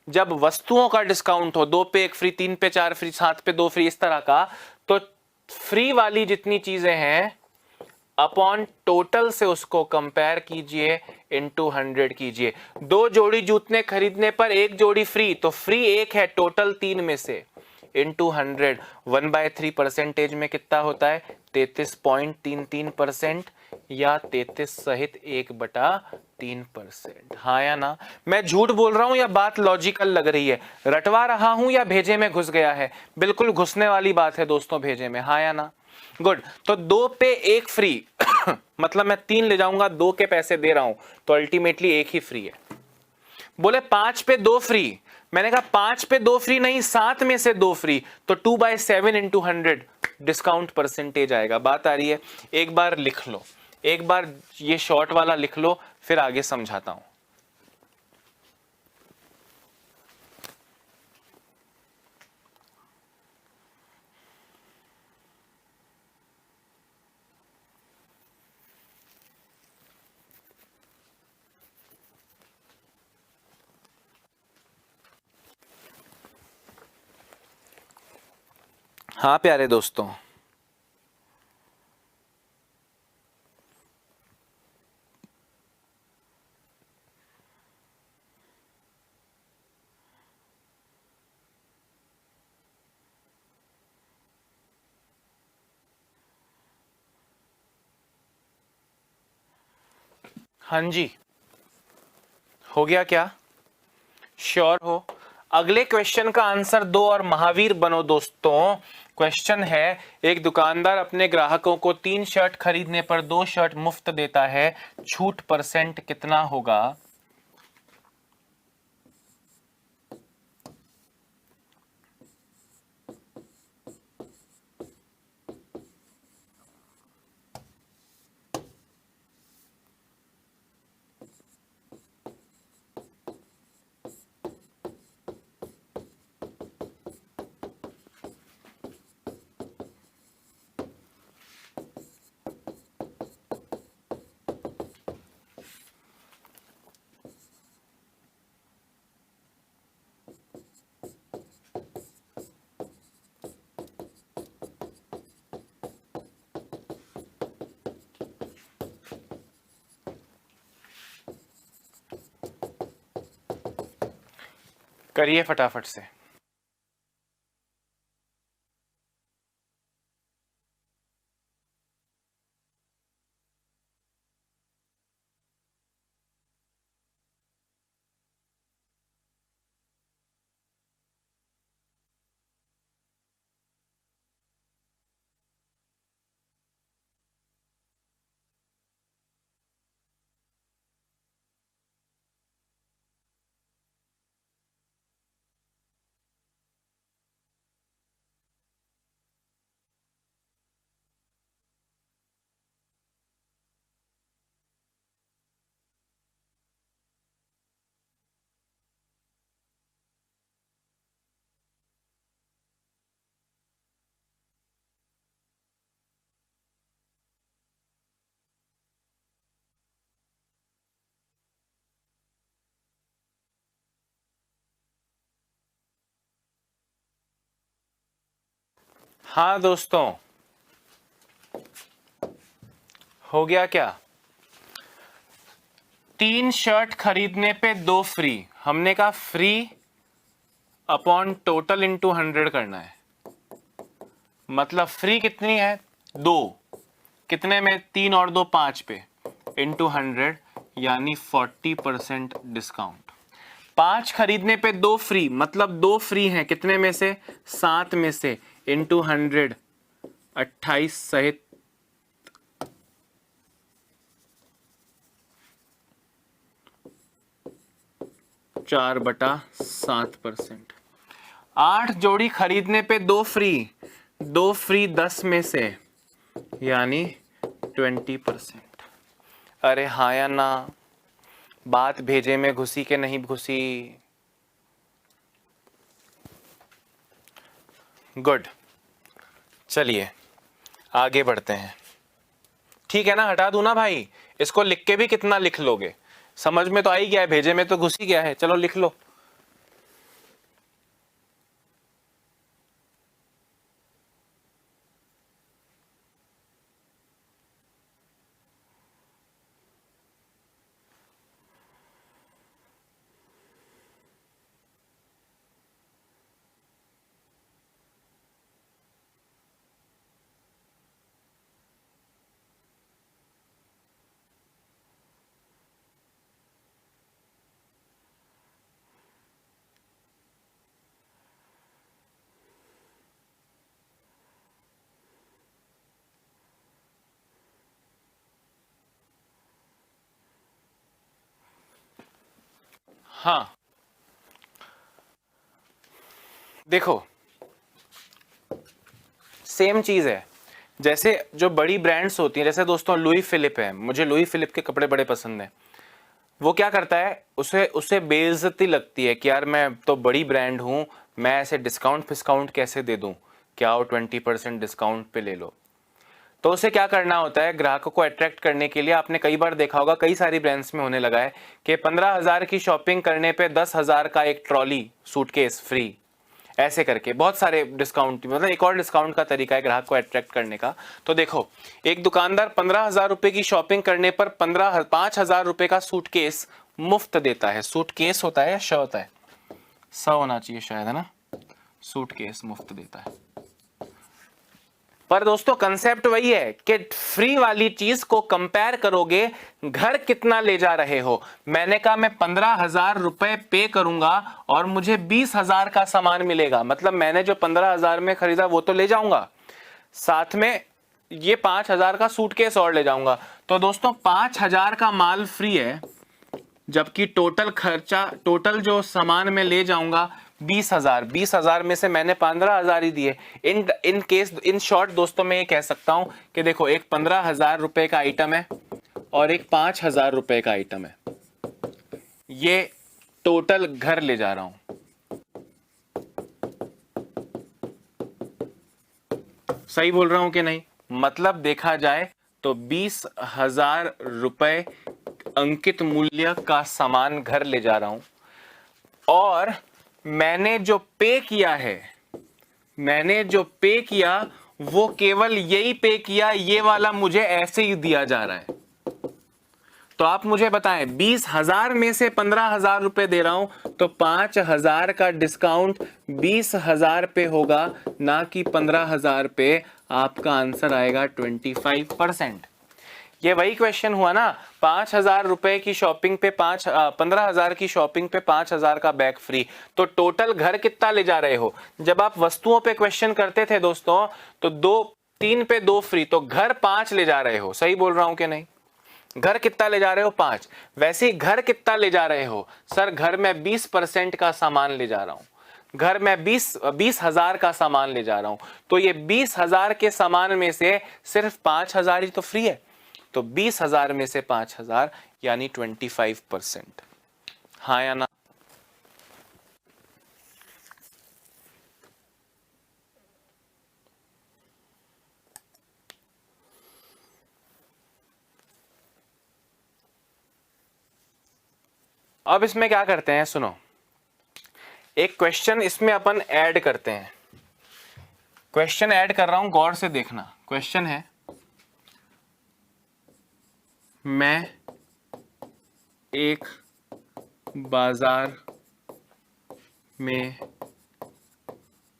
जब वस्तुओं का डिस्काउंट हो, 2 पे 1 फ्री, 3 पे 4 फ्री, 7 पे 2 फ्री, इस तरह का, तो फ्री वाली जितनी चीजें हैं अपॉन टोटल से उसको कंपेयर कीजिए, इनटू 100 कीजिए। 2 जोड़ी जूते खरीदने पर 1 जोड़ी फ्री, तो फ्री 1 है, टोटल 3 में से, इनटू 100। 1/3 परसेंटेज में कितना होता है? 33.33%, या 33 सहित 1/3%। हाँ या ना? मैं झूठ बोल रहा हूं या बात लॉजिकल लग रही है? रटवा रहा हूं या भेजे में घुस गया है? बिल्कुल घुसने वाली बात है दोस्तों भेजे में। हाँ या ना? गुड। तो 2 पे 1 फ्री मतलब मैं 3 ले जाऊंगा, 2 के पैसे दे रहा हूं, तो अल्टीमेटली 1 ही फ्री है। बोले 5 पे 2 फ्री, मैंने कहा 5 पे 2 फ्री नहीं, 7 में से 2 फ्री, तो 2/7 इंटू 100 डिस्काउंट परसेंटेज आएगा। बात आ रही है? एक बार लिख लो, एक बार ये शॉर्ट वाला लिख लो, फिर आगे समझाता हूं। हाँ प्यारे दोस्तों, हाँ जी, हो गया क्या? श्योर हो? अगले क्वेश्चन का आंसर दो और महावीर बनो दोस्तों। क्वेश्चन है, एक दुकानदार अपने ग्राहकों को 3 शर्ट खरीदने पर 2 शर्ट मुफ्त देता है, छूट परसेंट कितना होगा? करिए फटाफट से। हाँ दोस्तों, हो गया क्या? 3 शर्ट खरीदने पे 2 फ्री। हमने कहा फ्री अपॉन टोटल इंटू 100 करना है। मतलब फ्री कितनी है? 2। कितने में? 3 और 2 5 पे इंटू 100, यानी 40% डिस्काउंट। 5 खरीदने पे 2 फ्री, मतलब 2 फ्री हैं कितने में से? 7 में से, इंटू 100, 28 सहित 4/7%। 8 जोड़ी खरीदने पे 2 फ्री, 2 फ्री 10 में से, यानी 20%। अरे हाँ या ना? बात भेजे में घुसी के नहीं घुसी? गुड, चलिए आगे बढ़ते हैं। ठीक है ना, हटा दूं ना भाई? इसको लिख के भी कितना लिख लोगे? समझ में तो आ ही गया है, भेजे में तो घुस ही गया है। चलो लिख लो। हाँ देखो, सेम चीज है। जैसे जो बड़ी ब्रांड्स होती हैं, जैसे दोस्तों लुई फिलिप है, मुझे लुई फिलिप के कपड़े बड़े पसंद हैं। वो क्या करता है, उसे उसे बेइज्जती लगती है कि यार मैं तो बड़ी ब्रांड हूं, मैं ऐसे डिस्काउंट फिस्काउंट कैसे दे दूं, क्या हो 20% डिस्काउंट पे ले लो। तो उसे क्या करना होता है, ग्राहकों को अट्रैक्ट करने के लिए, आपने कई बार देखा होगा, कई सारी ब्रांड्स में होने लगा है कि 15,000 की शॉपिंग करने पे 10,000 का एक ट्रॉली सूटकेस फ्री, ऐसे करके बहुत सारे डिस्काउंट, मतलब एक और डिस्काउंट का तरीका है ग्राहक को अट्रैक्ट करने का। तो देखो, एक दुकानदार 15,000 रुपए की शॉपिंग करने पर 5,000 रुपए का सूटकेस मुफ्त देता है। सूटकेस होता है या श होता है? स होना चाहिए शायद, है ना? सूटकेस मुफ्त देता है। पर दोस्तों कंसेप्ट वही है कि फ्री वाली चीज को कंपेयर करोगे, घर कितना ले जा रहे हो। मैंने कहा मैं 15,000 रुपए पे करूंगा और मुझे 20,000 का सामान मिलेगा, मतलब मैंने जो 15,000 में खरीदा वो तो ले जाऊंगा, साथ में ये 5,000 का सूटकेस और ले जाऊंगा। तो दोस्तों 5,000 का माल फ्री है, जबकि टोटल खर्चा, टोटल जो सामान में ले जाऊंगा 20,000। 20,000 में से मैंने 15,000 ही दिए। इन शॉर्ट दोस्तों मैं ये कह सकता हूं कि देखो, एक 15,000 रुपए का आइटम है और एक 5,000 रुपए का आइटम है, ये टोटल घर ले जा रहा हूं। सही बोल रहा हूं कि नहीं? मतलब देखा जाए तो 20,000 रुपए अंकित मूल्य का सामान घर ले जा रहा हूं, और मैंने जो पे किया है, मैंने जो पे किया वो केवल यही पे किया, ये वाला मुझे ऐसे ही दिया जा रहा है। तो आप मुझे बताएं 20,000 में से 15,000 रुपए दे रहा हूं तो 5,000 का डिस्काउंट 20,000 पे होगा, ना कि 15,000 पे। आपका आंसर आएगा 25%। ये वही क्वेश्चन हुआ ना, 5,000 रुपए की शॉपिंग पे 15,000 की शॉपिंग पे 5,000 का बैग फ्री। तो टोटल घर कितना ले जा रहे हो? जब आप वस्तुओं पे क्वेश्चन करते थे दोस्तों तो 3 पे 2 फ्री, तो घर 5 ले जा रहे हो। सही बोल रहा हूं कि नहीं? घर कितना ले जा रहे हो? 5। वैसे ही घर कितना ले जा रहे हो? सर घर में 20% का सामान ले जा रहा हूं, घर में 20,000 का सामान ले जा रहा हूं। तो ये 20,000 के सामान में से सिर्फ 5,000 ही तो फ्री है। तो 20,000 में से 5,000 यानी 25%। हाँ या ना? अब इसमें क्या करते हैं, सुनो, एक क्वेश्चन इसमें अपन ऐड करते हैं। क्वेश्चन ऐड कर रहा हूं, गौर से देखना। क्वेश्चन है, मैं एक बाजार में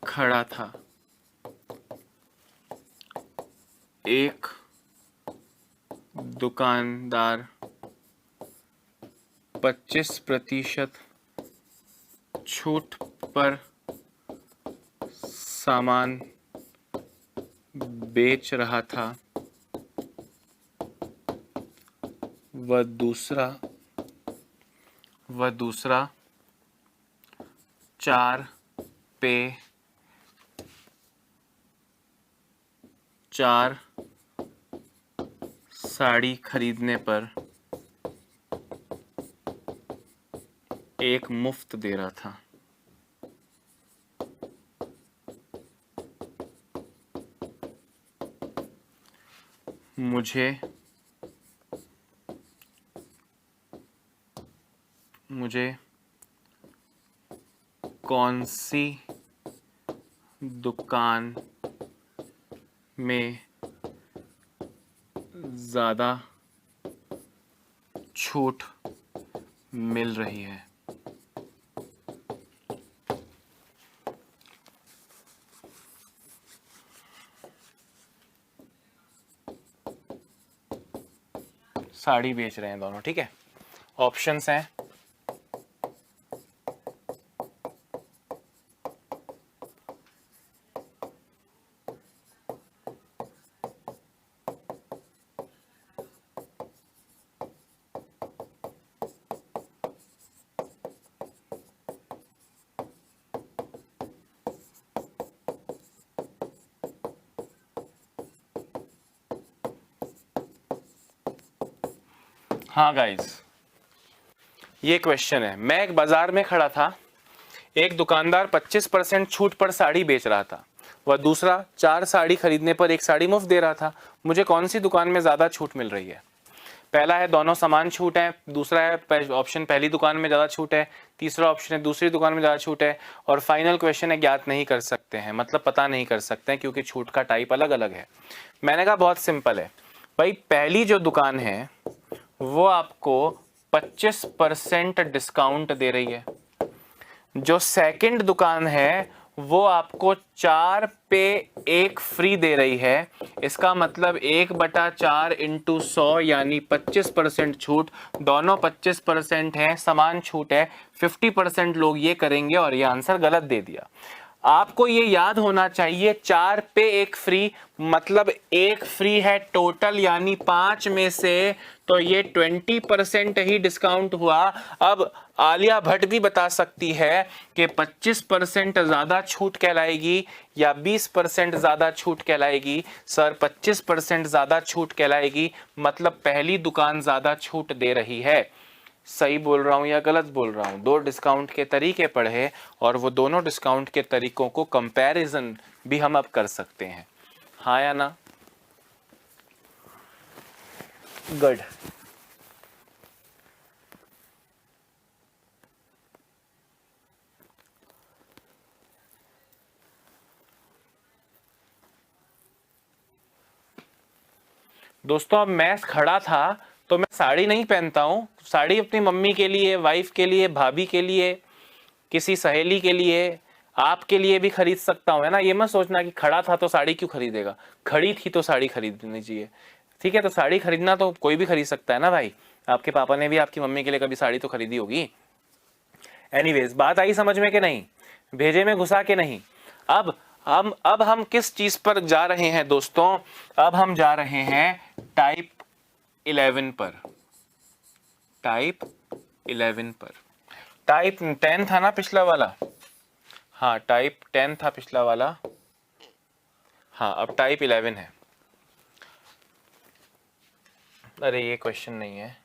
खड़ा था, एक दुकानदार 25% छूट पर सामान बेच रहा था, वह दूसरा 4 पे 4 साड़ी खरीदने पर एक मुफ्त दे रहा था। मुझे कौन सी दुकान में ज़्यादा छूट मिल रही है? साड़ी बेच रहे हैं दोनों, ठीक है। ऑप्शंस हैं, हाँ गाइस, ये क्वेश्चन है। मैं एक बाजार में खड़ा था, एक दुकानदार 25% छूट पर साड़ी बेच रहा था, वह दूसरा 4 साड़ी खरीदने पर एक साड़ी मुफ्त दे रहा था। मुझे कौन सी दुकान में ज़्यादा छूट मिल रही है? पहला है दोनों समान छूट है, दूसरा है ऑप्शन पहली दुकान में ज़्यादा छूट है, तीसरा ऑप्शन है दूसरी दुकान में ज़्यादा छूट है, और फाइनल क्वेश्चन है ज्ञात नहीं कर सकते हैं, मतलब पता नहीं कर सकते हैं क्योंकि छूट का टाइप अलग अलग है। मैंने कहा बहुत सिंपल है भाई, पहली जो दुकान है वो आपको 25% डिस्काउंट दे रही है, जो सेकंड दुकान है वो आपको 4 पे 1 फ्री दे रही है। इसका मतलब 1/4 इंटू 100 यानी 25% छूट। दोनों 25% है, समान छूट है। 50% लोग ये करेंगे और ये आंसर गलत दे दिया। आपको ये याद होना चाहिए 4 पे 1 फ्री मतलब 1 फ्री है टोटल, यानी 5 में से, तो ये 20% ही डिस्काउंट हुआ। अब आलिया भट्ट भी बता सकती है कि 25% ज्यादा छूट कहलाएगी या 20% ज्यादा छूट कहलाएगी। सर 25% ज्यादा छूट कहलाएगी, मतलब पहली दुकान ज्यादा छूट दे रही है। सही बोल रहा हूं या गलत बोल रहा हूं? 2 डिस्काउंट के तरीके पढ़े और वो दोनों डिस्काउंट के तरीकों को कंपैरिजन भी हम अब कर सकते हैं। हाँ या ना? गुड। दोस्तों अब मैं खड़ा था तो मैं साड़ी नहीं पहनता हूँ, साड़ी अपनी मम्मी के लिए, वाइफ के लिए, भाभी के लिए, किसी सहेली के लिए, आपके लिए भी खरीद सकता हूँ, है ना। ये मत सोचना कि खड़ा था तो साड़ी क्यों खरीदेगा, खड़ी थी तो साड़ी खरीदनी चाहिए, ठीक है। तो साड़ी खरीदना तो कोई भी खरीद सकता है ना भाई, आपके पापा ने भी आपकी मम्मी के लिए कभी साड़ी तो खरीदी होगी। एनीवेज, बात आई समझ में कि नहीं, भेजे में घुसा के नहीं। अब हम किस चीज पर जा रहे हैं दोस्तों, अब हम जा रहे हैं टाइप 11 पर, टाइप 11 पर। टाइप 10 था ना पिछला वाला, हाँ टाइप 10 था पिछला वाला, हाँ अब टाइप 11 है। अरे ये क्वेश्चन नहीं है,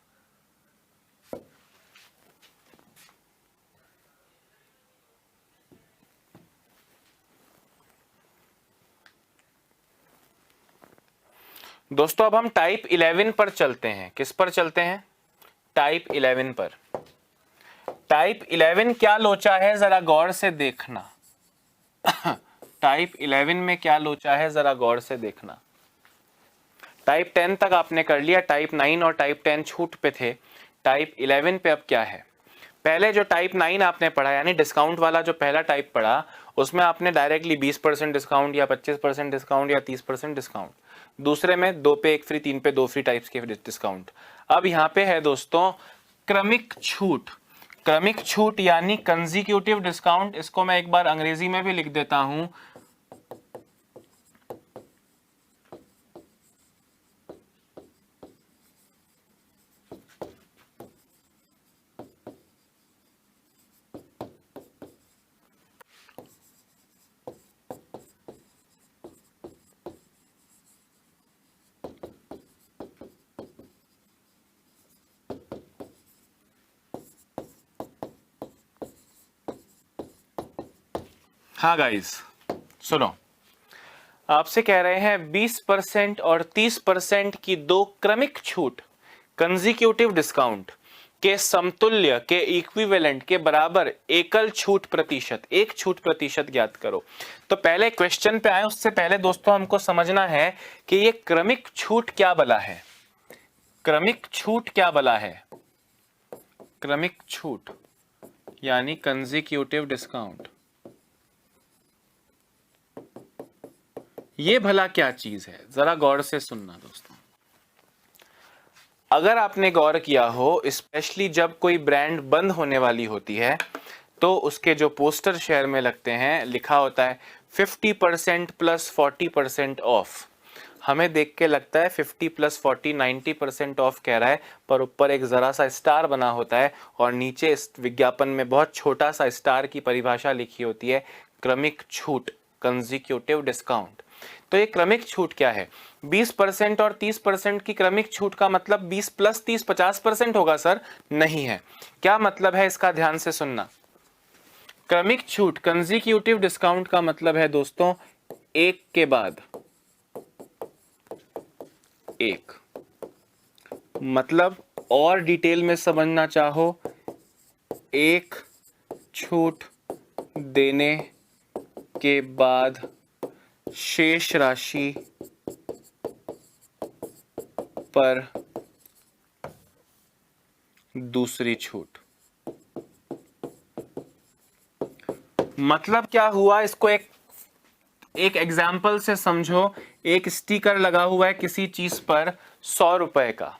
दोस्तों अब हम टाइप 11 पर चलते हैं। किस पर चलते हैं, टाइप 11 पर। टाइप 11 क्या लोचा है जरा गौर से देखना टाइप 11 में क्या लोचा है जरा गौर से देखना। टाइप 10 तक आपने कर लिया, टाइप 9 और टाइप 10 छूट पे थे, टाइप 11 पे अब क्या है। पहले जो टाइप 9 आपने पढ़ा, यानी डिस्काउंट वाला जो पहला टाइप पढ़ा, उसमें आपने डायरेक्टली 20% डिस्काउंट या 25% डिस्काउंट या 30% डिस्काउंट, दूसरे में 2 पे 1 फ्री, 3 पे 2 फ्री टाइप्स के डिस्काउंट। अब यहाँ पे है दोस्तों क्रमिक छूट। क्रमिक छूट यानी कंसेक्यूटिव डिस्काउंट, इसको मैं एक बार अंग्रेजी में भी लिख देता हूं। हाँ गाइस सुनो, आपसे कह रहे हैं 20% और 30% की दो क्रमिक छूट कंसेक्यूटिव डिस्काउंट के समतुल्य, के इक्विवेलेंट, के बराबर एकल छूट प्रतिशत, एक छूट प्रतिशत ज्ञात करो। तो पहले क्वेश्चन पे आए उससे पहले दोस्तों हमको समझना है कि ये क्रमिक छूट क्या बला है। क्रमिक छूट क्या बला है, क्रमिक छूट यानी कंसेक्यूटिव डिस्काउंट, ये भला क्या चीज है, जरा गौर से सुनना दोस्तों। अगर आपने गौर किया हो, स्पेशली जब कोई ब्रांड बंद होने वाली होती है तो उसके जो पोस्टर शहर में लगते हैं लिखा होता है 50% प्लस 40% ऑफ। हमें देख के लगता है 50 प्लस 40 90% ऑफ कह रहा है, पर ऊपर एक जरा सा स्टार बना होता है और नीचे इस विज्ञापन में बहुत छोटा सा स्टार की परिभाषा लिखी होती है क्रमिक छूट, कंसेक्यूटिव डिस्काउंट। तो ये क्रमिक छूट क्या है, 20% और 30% की क्रमिक छूट का मतलब 20 प्लस 30 50% होगा सर, नहीं है। क्या मतलब है इसका ध्यान से सुनना। क्रमिक छूट कंसेक्यूटिव डिस्काउंट का मतलब है दोस्तों एक के बाद एक, मतलब और डिटेल में समझना चाहो, एक छूट देने के बाद शेष राशि पर दूसरी छूट। मतलब क्या हुआ, इसको एक एग्जाम्पल से समझो। एक स्टिकर लगा हुआ है किसी चीज पर 100 रुपए का,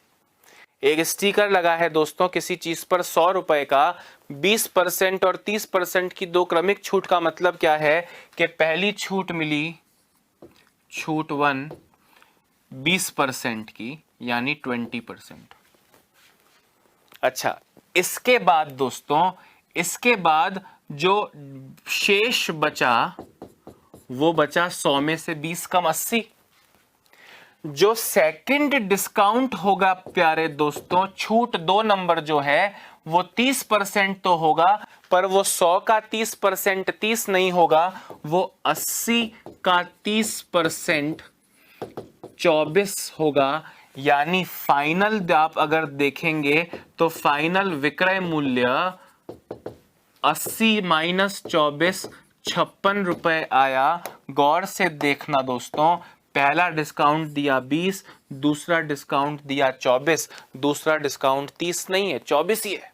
एक स्टिकर लगा है दोस्तों किसी चीज पर 100 रुपए का। 20% और 30% की दो क्रमिक छूट का मतलब क्या है कि पहली छूट मिली छूट 1 20% की यानी 20%। अच्छा, इसके बाद दोस्तों, इसके बाद जो शेष बचा वो बचा 100 में से 20 कम 80। जो सेकंड डिस्काउंट होगा प्यारे दोस्तों, छूट 2 नंबर जो है वो 30% तो होगा, पर वो 100 का 30% 30 नहीं होगा, वो 80 का 30% 24 होगा। यानी फाइनल आप अगर देखेंगे तो फाइनल विक्रय मूल्य 80 माइनस 24 56 रुपए आया। गौर से देखना दोस्तों, पहला डिस्काउंट दिया 20, दूसरा डिस्काउंट दिया 24, दूसरा डिस्काउंट 30 नहीं है, 24 ही है।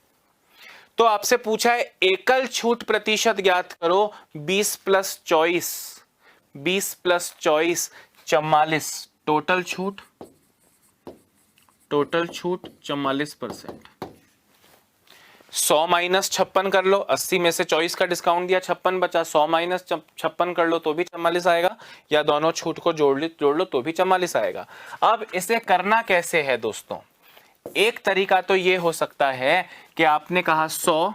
तो आपसे पूछा है एकल छूट प्रतिशत ज्ञात करो, 20 प्लस 24, 20 प्लस 24 44, टोटल छूट 44%। 100 माइनस 56 कर लो, 80 में से 24 का डिस्काउंट दिया, 56 बचा, 100 माइनस 56 कर लो तो भी 44 आएगा, या दोनों छूट को जोड़ लो तो भी 44 आएगा। अब इसे करना कैसे है दोस्तों? एक तरीका तो ये हो सकता है कि आपने कहा 100,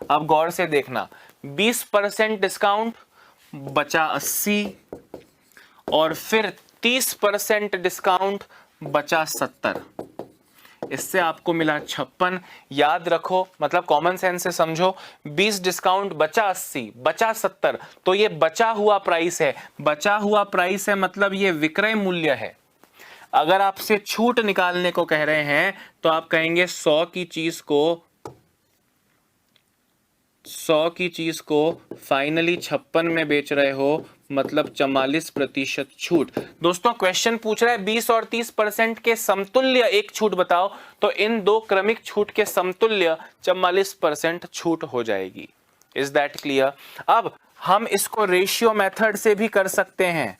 अब गौर से देखना, 20% डिस्काउंट बचा 80, और फिर 30% डिस्काउंट बचा 70, इससे आपको मिला 56। याद रखो, मतलब कॉमन सेंस से समझो, 20 डिस्काउंट बचा 80 बचा 70, तो ये बचा हुआ प्राइस है। बचा हुआ प्राइस है मतलब ये विक्रय मूल्य है। अगर आपसे छूट निकालने को कह रहे हैं तो आप कहेंगे 100 की चीज को फाइनली 56 में बेच रहे हो, मतलब 44% छूट। दोस्तों क्वेश्चन पूछ रहा है 20 और 30% के समतुल्य एक छूट बताओ, तो इन दो क्रमिक छूट के समतुल्य 44% छूट हो जाएगी। Is that clear? अब हम इसको रेशियो मेथड से भी कर सकते हैं।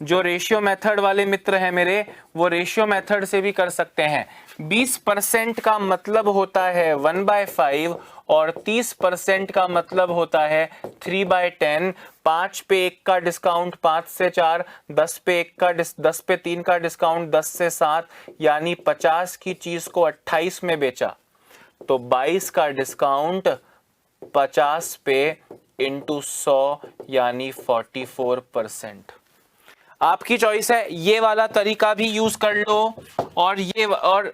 जो रेशियो मेथड वाले मित्र हैं मेरे, वो रेशियो मेथड से भी कर सकते हैं। 20% का मतलब होता है 1/5 और 30% का मतलब होता है 3/10। 5 पे 1 का डिस्काउंट 5 से 4, 10 पे 3 का डिस्काउंट 10 से 7, यानी 50 की चीज को 28 में बेचा, तो 22 का डिस्काउंट 50 पे इंटू 100 यानी 44%। आपकी चॉइस है, ये वाला तरीका भी यूज कर लो और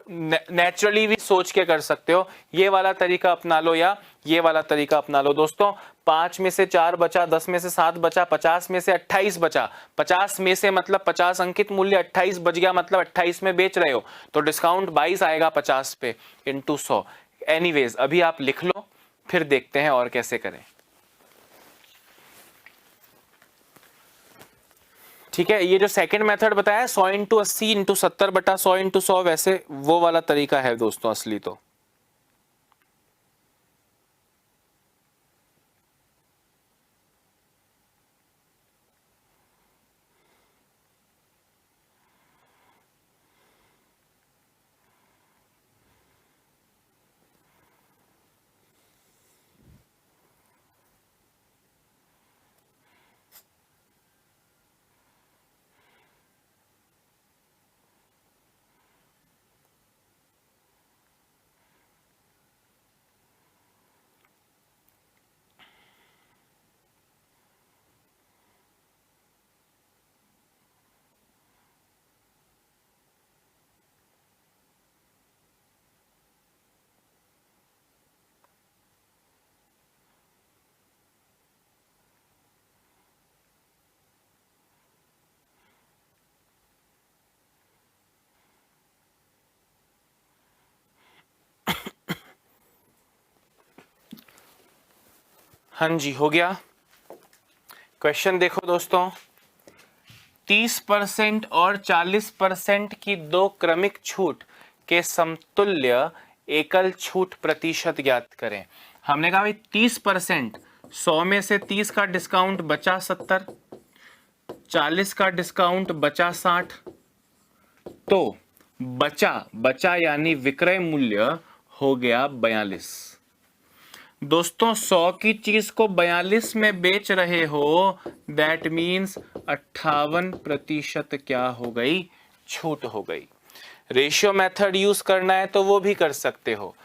नेचुरली भी सोच के कर सकते हो। ये वाला तरीका अपना लो या ये वाला तरीका अपना लो। दोस्तों 5 में से 4 बचा, 10 में से 7 बचा, 50 में से 28 बचा। 50 में से मतलब 50 अंकित मूल्य, 28 बच गया मतलब 28 में बेच रहे हो, तो डिस्काउंट 22 आएगा 50 पे इंटू 100। एनीवेज अभी आप लिख लो, फिर देखते हैं और कैसे करें। ठीक है, ये जो सेकंड मेथड बताया 100 इंटू 80 इंटू 70 बटा 100 इंटू 100, वैसे वो वाला तरीका है दोस्तों असली तो। हाँ जी, हो गया। क्वेश्चन देखो दोस्तों, 30% और 40% की दो क्रमिक छूट के समतुल्य एकल छूट प्रतिशत ज्ञात करें। हमने कहा भाई 30%, 100 में से 30 का डिस्काउंट बचा 70, 40 का डिस्काउंट बचा 60, तो बचा यानी विक्रय मूल्य हो गया 42। दोस्तों 100 की चीज को 42 में बेच रहे हो, दैट मीन्स 58% क्या हो गई? छूट हो गई। रेशियो मेथड यूज करना है तो वो भी कर सकते हो।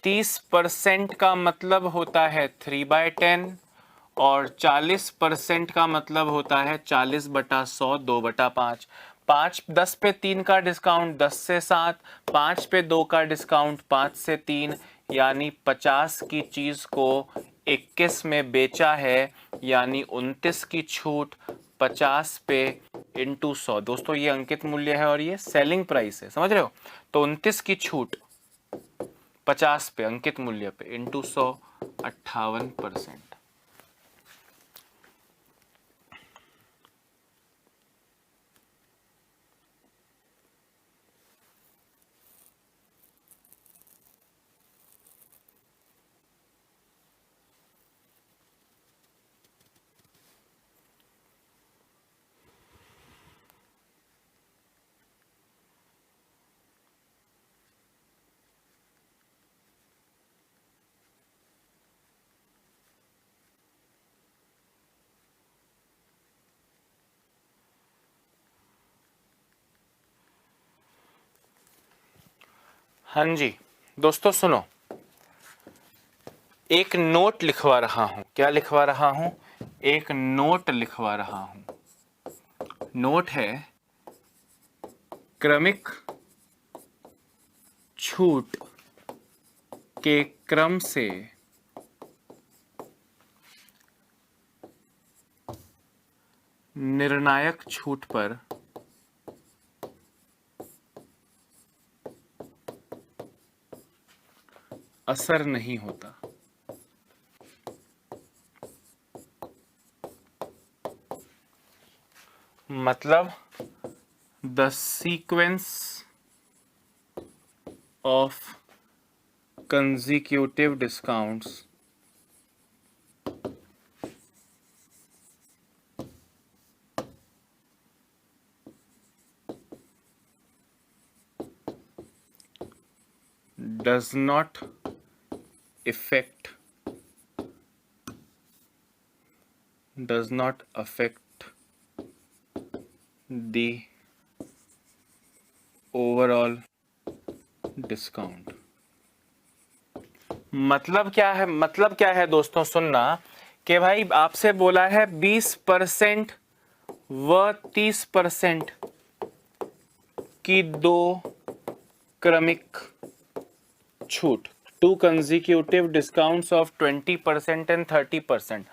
30% का मतलब होता है 3/10 और 40% का मतलब होता है 40 बटा 100, 2/5। 10 पे 3 का डिस्काउंट 10 से 7, 5 पे 2 का डिस्काउंट 5 से 3, यानी 50 की चीज को 21 में बेचा है, यानी 29 की छूट 50 पे इंटू 100। दोस्तों ये अंकित मूल्य है और ये सेलिंग प्राइस है, समझ रहे हो? तो 29 की छूट 50 पे अंकित मूल्य पे इंटू 100, 58%। हाँ जी दोस्तों सुनो, एक नोट लिखवा रहा हूं। क्या लिखवा रहा हूं? एक नोट लिखवा रहा हूं। नोट है क्रमिक छूट के क्रम से निर्णायक छूट पर असर नहीं होता। मतलब the sequence of consecutive discounts does not affect the overall discount। मतलब क्या है दोस्तों सुनना, कि भाई आपसे बोला है 20% व 30% की दो क्रमिक छूट, to consecutive discounts of 20% and 30%।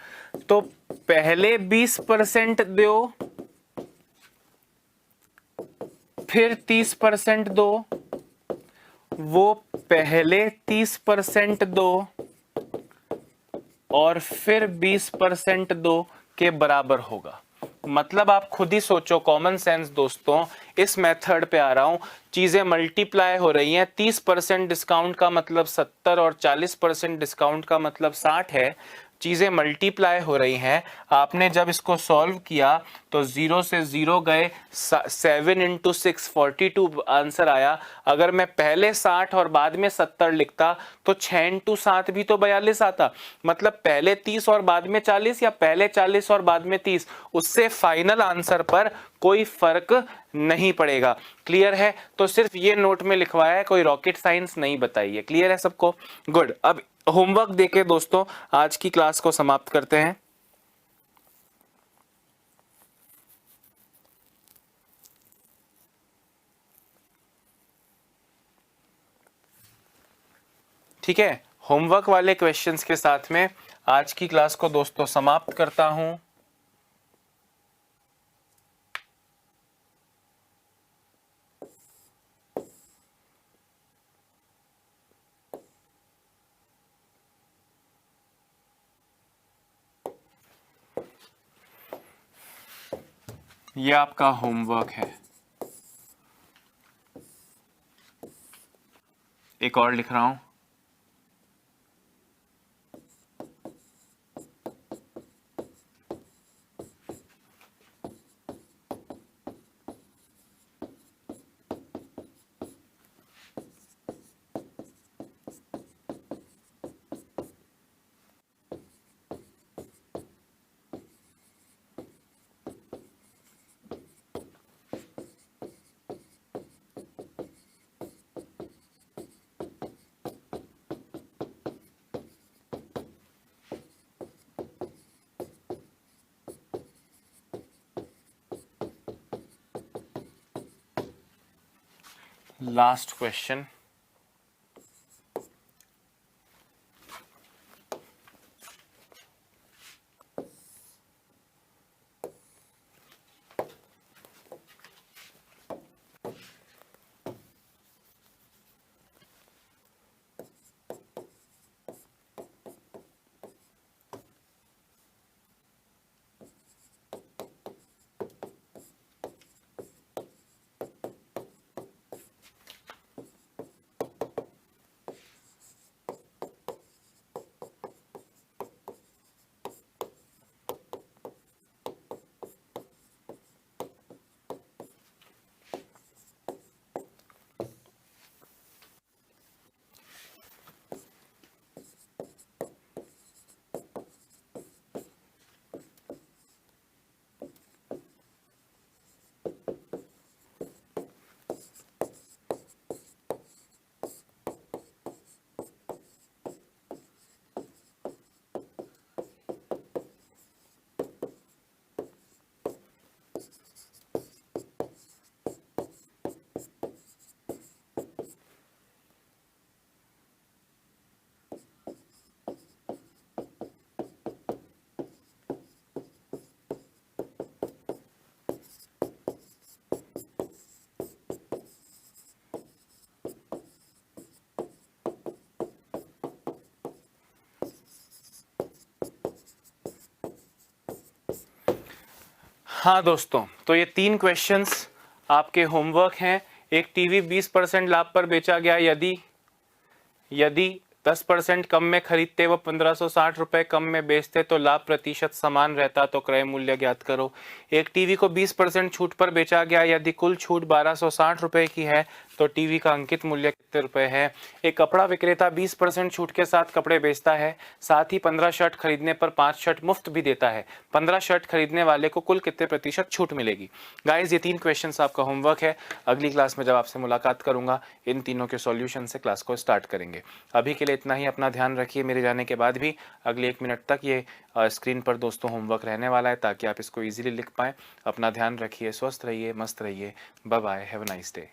तो पहले 20% दो, फिर 30% दो, वो पहले 30% दो और फिर 20% दो के बराबर होगा। मतलब आप खुद ही सोचो, कॉमन सेंस दोस्तों, इस मेथड पे आ रहा हूं। चीजें मल्टीप्लाई हो रही हैं, 30% डिस्काउंट का मतलब 70 और 40% डिस्काउंट का मतलब 60 है। चीजें मल्टीप्लाई हो रही हैं। आपने जब इसको सॉल्व किया तो 0 से 0 गए, 7 इंटू 6 42 आंसर आया। अगर मैं पहले 60 और बाद में 70 लिखता तो 6 इंटू 7 भी तो 42 आता। मतलब पहले 30 और बाद में 40 या पहले 40 और बाद में 30, उससे फाइनल आंसर पर कोई फर्क नहीं पड़ेगा। क्लियर है? तो सिर्फ ये नोट में लिखवाया है, कोई रॉकेट साइंस नहीं बताई है। क्लियर है सबको? गुड। अब होमवर्क देके दोस्तों आज की क्लास को समाप्त करते हैं। ठीक है, होमवर्क वाले क्वेश्चंस के साथ में आज की क्लास को दोस्तों समाप्त करता हूं। ये आपका होमवर्क है। एक और लिख रहा हूं। Last question. हाँ दोस्तों, तो ये 3 क्वेश्चंस आपके होमवर्क हैं। एक टीवी 20% लाभ पर बेचा गया, यदि 10% कम में खरीदते व 1560 रुपए कम में बेचते तो लाभ प्रतिशत समान रहता, तो क्रय मूल्य ज्ञात करो। एक टीवी को 20% छूट पर बेचा गया, यदि कुल छूट 1260 रुपए की है तो टीवी का अंकित मूल्य कितने रुपए है। एक कपड़ा विक्रेता 20% छूट के साथ कपड़े बेचता है, साथ ही 15 शर्ट खरीदने पर 5 शर्ट मुफ्त भी देता है। 15 शर्ट खरीदने वाले को कुल कितने प्रतिशत छूट मिलेगी। गाइज, ये 3 क्वेश्चंस आपका होमवर्क है। अगली क्लास में जब आपसे मुलाकात करूंगा, इन तीनों के सॉल्यूशन से क्लास को स्टार्ट करेंगे। अभी के लिए इतना ही। अपना ध्यान रखिए। मेरे जाने के बाद भी अगले 1 मिनट तक ये स्क्रीन पर दोस्तों होमवर्क रहने वाला है, ताकि आप इसको ईजिली लिख पाएँ। अपना ध्यान रखिए, स्वस्थ रहिए, मस्त रहिए। Bye bye, have a nice day.